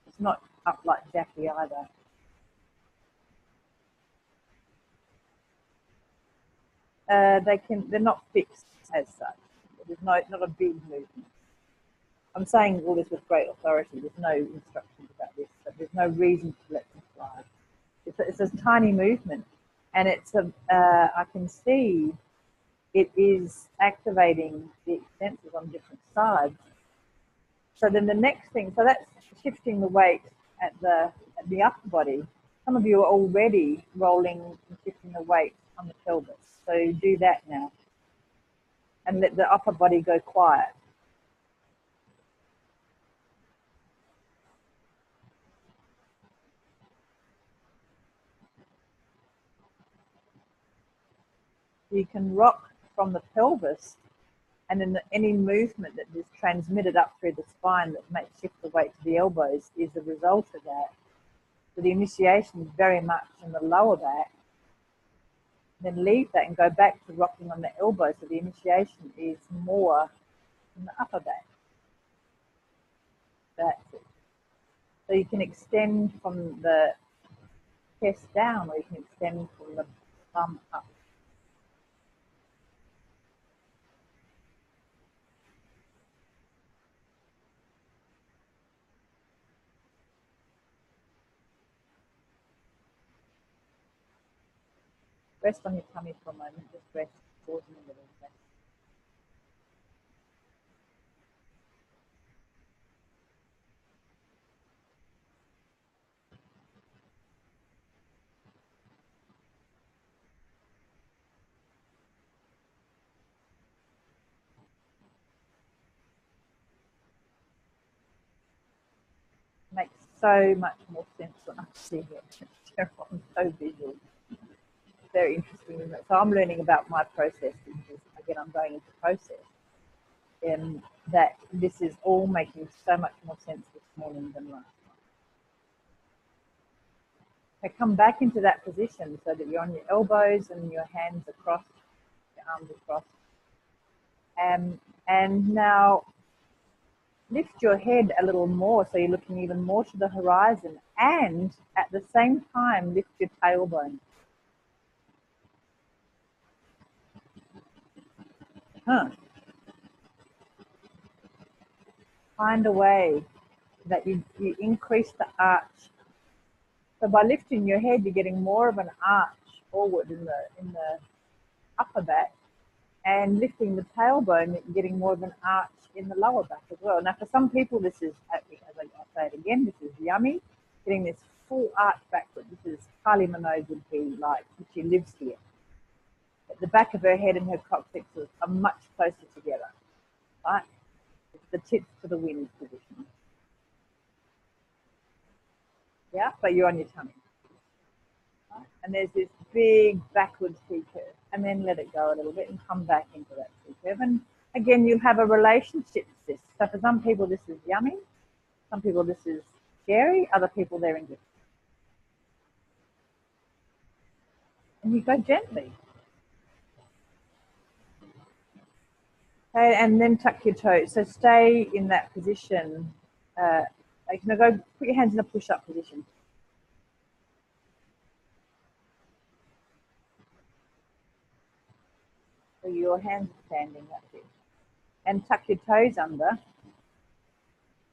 It's not up like Jackie either. They're not fixed as such. There's not a big movement. I'm saying all this with great authority. There's no instructions about this, but there's no reason to let them fly. It's a tiny movement, and I can see it is activating the extensors on different sides. So then the next thing, so that's shifting the weight at the upper body. Some of you are already rolling and shifting the weight on the pelvis. So do that now. And let the upper body go quiet. You can rock from the pelvis, and then any movement that is transmitted up through the spine that makes shift the weight to the elbows is a result of that. So the initiation is very much in the lower back. Then leave that and go back to rocking on the elbow. So the initiation is more in the upper back. That's it. So you can extend from the chest down, or you can extend from the bum up. Rest on your tummy for a moment. Just rest, pausing a little bit. Makes so much more sense when I see it. I'm so visual. Very interesting, isn't it? So I'm learning about my process because, again, I'm going into process. And that this is all making so much more sense this morning than last night. Okay, come back into that position so that you're on your elbows and your hands across, your arms across. And now lift your head a little more so you're looking even more to the horizon, and at the same time lift your tailbone. Find a way that you increase the arch. So by lifting your head, you're getting more of an arch forward in the upper back, and lifting the tailbone, you're getting more of an arch in the lower back as well. Now, for some people, this is, as I'll say it again, this is yummy. Getting this full arch backward. This is Kylie Minogue would be like, she lives here. But the back of her head and her coccyx are much closer together, right? It's the tips to the wind position. Yeah, but you're on your tummy. Right? And there's this big backward T curve, and then let it go a little bit and come back into that T curve. And again, you'll have a relationship to this. So for some people, this is yummy. Some people, this is scary. Other people, they're indifferent. And you go gently. Okay, and then tuck your toes. So stay in that position. Like, go put your hands in a push-up position. So your hands are standing, that's it. And tuck your toes under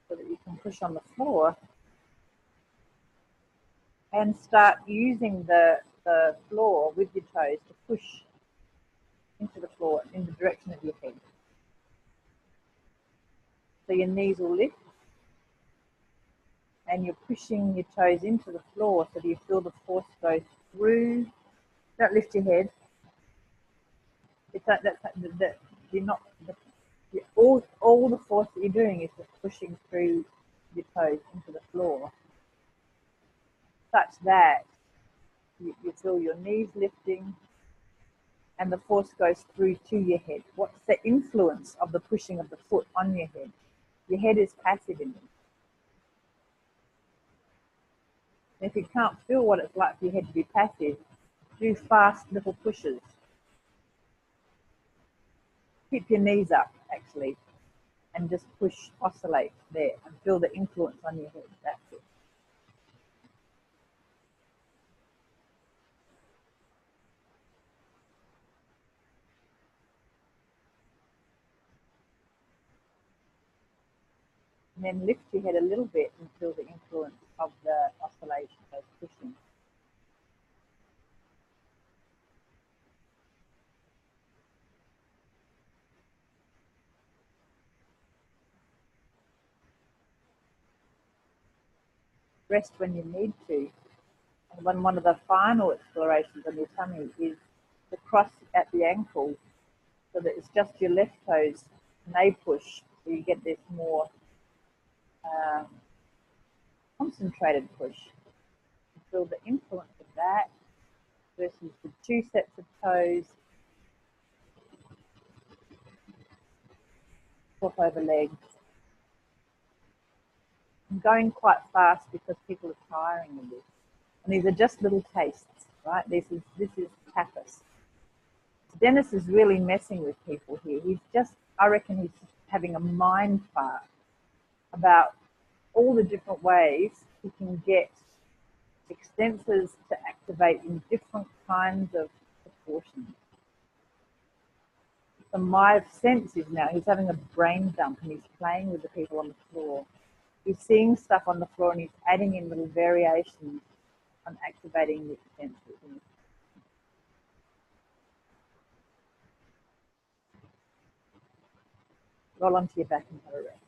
so that you can push on the floor. And start using the floor with your toes to push into the floor in the direction of your head. So your knees will lift, and you're pushing your toes into the floor so that you feel the force go through. Don't lift your head. You're not. All the force that you're doing is just pushing through your toes into the floor, such that you feel your knees lifting and the force goes through to your head. What's the influence of the pushing of the foot on your head? Your head is passive in this. If you can't feel what it's like for your head to be passive, do fast little pushes. Keep your knees up, actually, and just push, oscillate there, and feel the influence on your head. That's it. And then lift your head a little bit and feel the influence of the oscillation, those pushing. Rest when you need to. And when one of the final explorations on your tummy is to cross at the ankle so that it's just your left toes and they push, so you get this more concentrated push. You feel the influence of that versus the two sets of toes, swap over legs. I'm going quite fast because people are tiring of this. And these are just little tastes, right? This is tapas. Dennis is really messing with people here. He's just, I reckon he's having a mind fart about all the different ways he can get extensors to activate in different kinds of proportions. So my sense is now he's having a brain dump and he's playing with the people on the floor. He's seeing stuff on the floor and he's adding in little variations on activating the extensors. Roll onto your back and have a rest.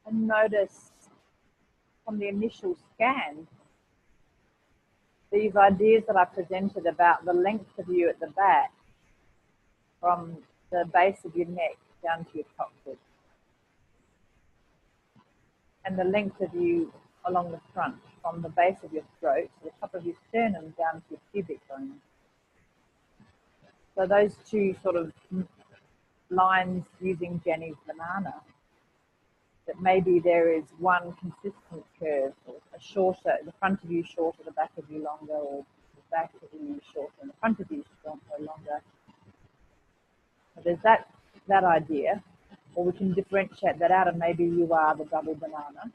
And notice from the initial scan, these ideas that I presented about the length of you at the back from the base of your neck down to your top foot, and the length of you along the front from the base of your throat to the top of your sternum down to your pubic bone. So those two sort of lines using Jenny's banana, that maybe there is one consistent curve, or a shorter, the front of you shorter, the back of you longer, or the back of you shorter and the front of you longer. So there's that idea, or we can differentiate that out and maybe you are the double banana.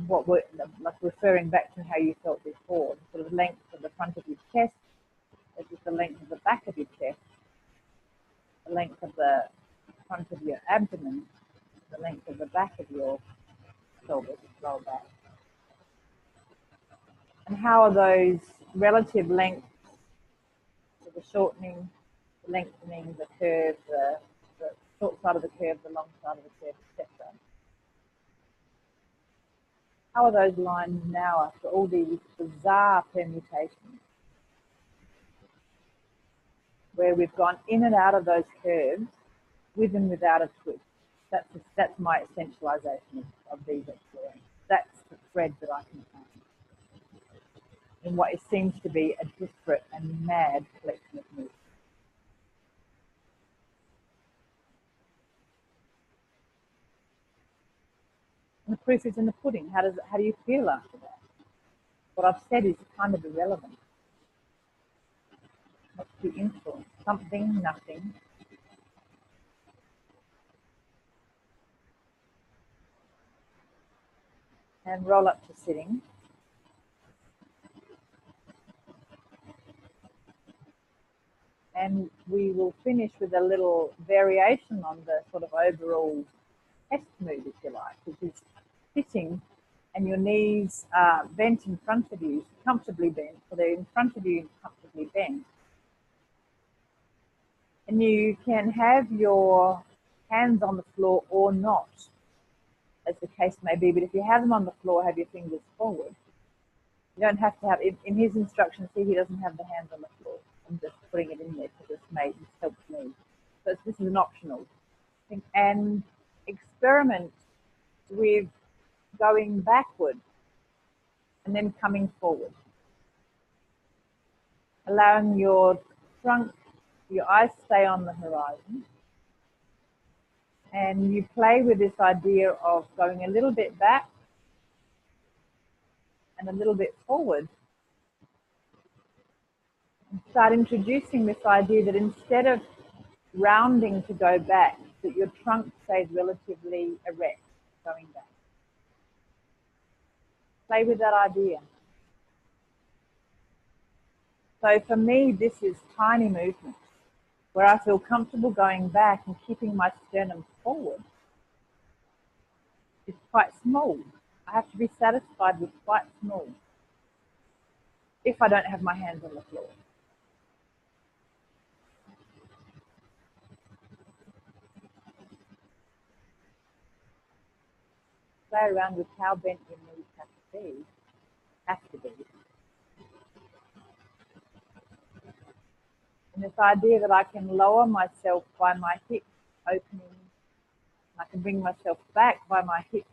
What we're like referring back to how you felt before, the sort of length of the front of your chest versus the length of the back of your chest, the length of the front of your abdomen, the length of the back of your pelvis, lower back. And how are those relative lengths, so the shortening, the lengthening, the curve, the short side of the curve, the long side of the curve, etc. How are those lines now after all these bizarre permutations, where we've gone in and out of those curves with and without a twist? That's my essentialization of these explorations. That's the thread that I can find in what it seems to be a disparate and mad collection of moods. And the proof is in the pudding. How do you feel after that? What I've said is kind of irrelevant. What's the influence? Something, nothing. and roll up to sitting. And we will finish with a little variation on the sort of overall test mood, if you like, which is sitting and your knees are bent in front of you, comfortably bent, so they're in front of you and comfortably bent. And you can have your hands on the floor or not, as the case may be, but if you have them on the floor, have your fingers forward. You don't have to have, in his instructions here, he doesn't have the hands on the floor. I'm just putting it in there because it's helped me. So this is an optional thing. And experiment with going backward and then coming forward. Allowing your trunk, your eyes stay on the horizon. And you play with this idea of going a little bit back and a little bit forward. And start introducing this idea that instead of rounding to go back, that your trunk stays relatively erect going back. Play with that idea. So for me, this is tiny movements where I feel comfortable going back and keeping my sternum forward. It's quite small. I have to be satisfied with quite small if I don't have my hands on the floor. Play around with how bent your knees have to be. And this idea that I can lower myself by my hips opening, I can bring myself back by my hip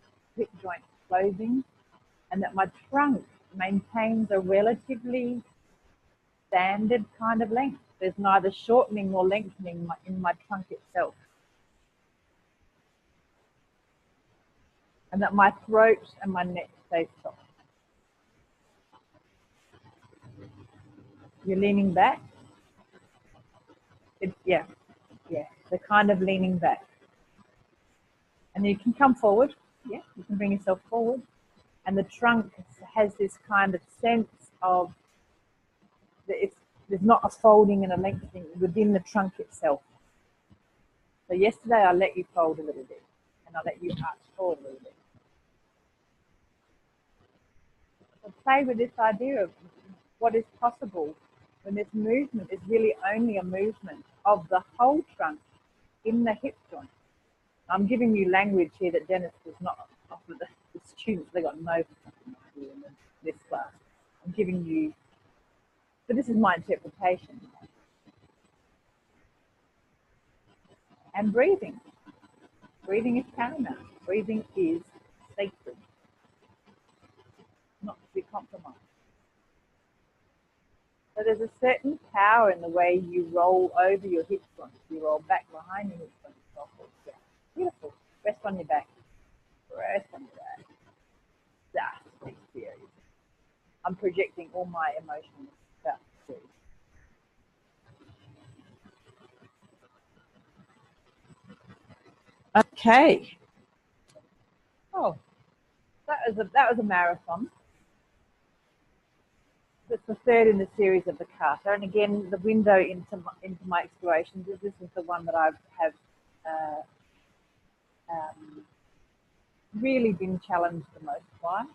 joints closing, and that my trunk maintains a relatively standard kind of length. There's neither shortening nor lengthening in my trunk itself. And that my throat and my neck stay soft. You're leaning back. Yeah, the kind of leaning back. And you can come forward. Yeah, you can bring yourself forward. And the trunk has this kind of sense of that there's not a folding and a lengthening within the trunk itself. So yesterday I let you fold a little bit, and I let you arch forward a little bit. So play with this idea of what is possible when this movement is really only a movement of the whole trunk in the hip joint. I'm giving you language here that Dennis does not offer the students. They got no idea in this class. I'm giving you, but this is my interpretation. And breathing. Breathing is paramount. Breathing is sacred, not to be compromised. So there's a certain power in the way you roll over your hip joints. You roll back behind your hip joints. Yeah. Beautiful. Rest on your back. Rest on your back. That's experience. I'm projecting all my emotions. That's experience. Okay. Oh, that was a marathon. It's the third in the series of the kata, and again, the window into my explorations is this is the one that I have really been challenged the most by.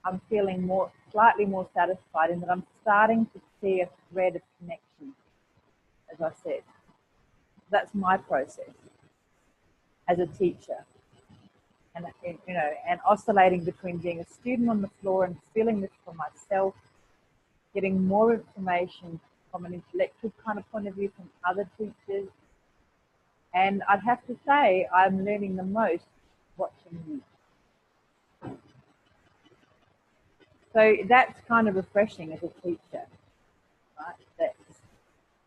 I'm feeling slightly more satisfied in that I'm starting to see a thread of connection, as I said. That's my process as a teacher. And oscillating between being a student on the floor and feeling this for myself, getting more information from an intellectual kind of point of view from other teachers. And I'd have to say I'm learning the most watching you. So that's kind of refreshing as a teacher, right? That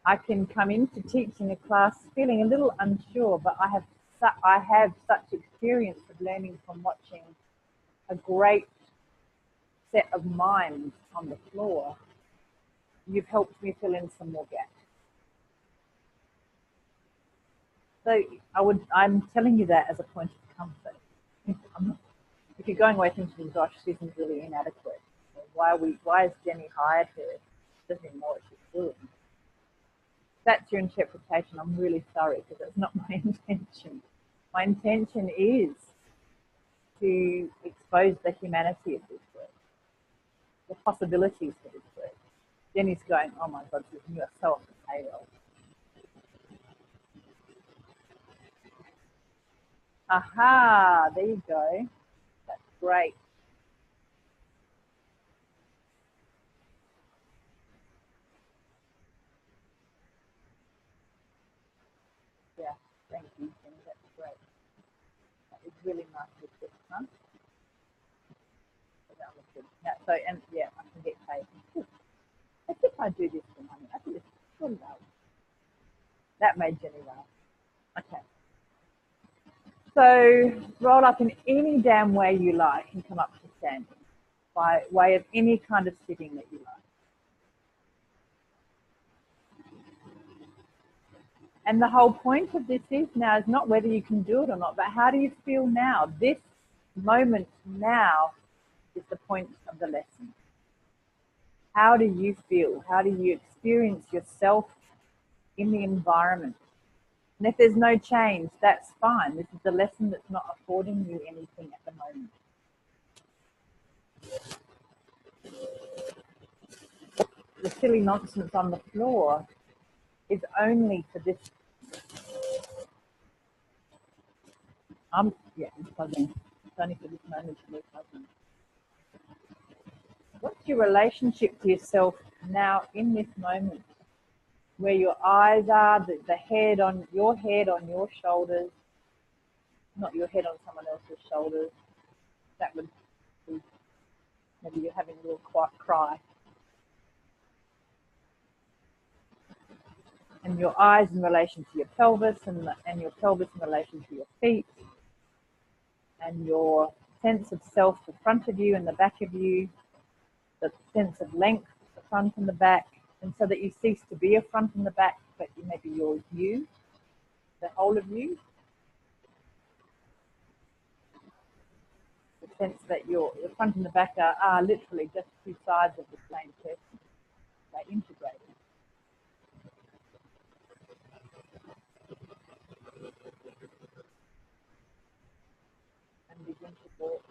I can come into teaching a class feeling a little unsure, but I have such experience of learning from watching a great set of minds on the floor. You've helped me fill in some more gaps. So I'm telling you that as a point of comfort. if you're going away thinking, gosh, Susan's really inadequate, why is Jenny hired her? She doesn't even know what she's doing. If that's your interpretation, I'm really sorry, because that's not my intention. My intention is to expose the humanity of this work, the possibilities for this work. Jenny's going, oh my God, Susan, you are so off the payroll. Aha, there you go. That's great. Yeah, thank you, Jenny. That's great. That is really nicely put, huh? Yeah, so, and yeah, I can get paid. As if I do this for money. I think it's so low. That made Jenny laugh. Okay. So roll up in any damn way you like and come up to standing by way of any kind of sitting that you like. And the whole point of this is now is not whether you can do it or not, but how do you feel now? This moment now is the point of the lesson. How do you feel? How do you experience yourself in the environment? And if there's no change, that's fine. This is the lesson that's not affording you anything at the moment. The silly nonsense on the floor is only for this. Yeah, it's puzzling. It's only for this moment to be puzzling. What's your relationship to yourself now in this moment? Where your eyes are, the head on your shoulders, not your head on someone else's shoulders. That would be, maybe you're having a little quiet cry. And your eyes in relation to your pelvis, and your pelvis in relation to your feet, and your sense of self, the front of you and the back of you, the sense of length, the front and the back, and so that you cease to be a front and the back, but maybe you're you, the whole of you. The sense that your front and the back are literally just two sides of the same person. They're integrated. And begin to walk.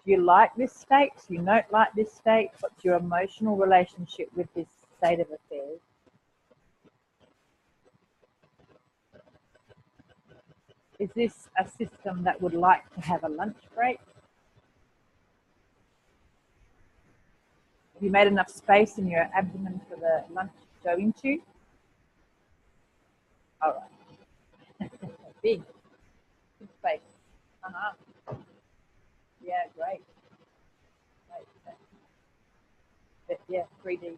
Do you like this state? Do you not like this state? What's your emotional relationship with this state of affairs? Is this a system that would like to have a lunch break? Have you made enough space in your abdomen for the lunch to go into? All right. Big space. Yeah, great. But yeah, 3D.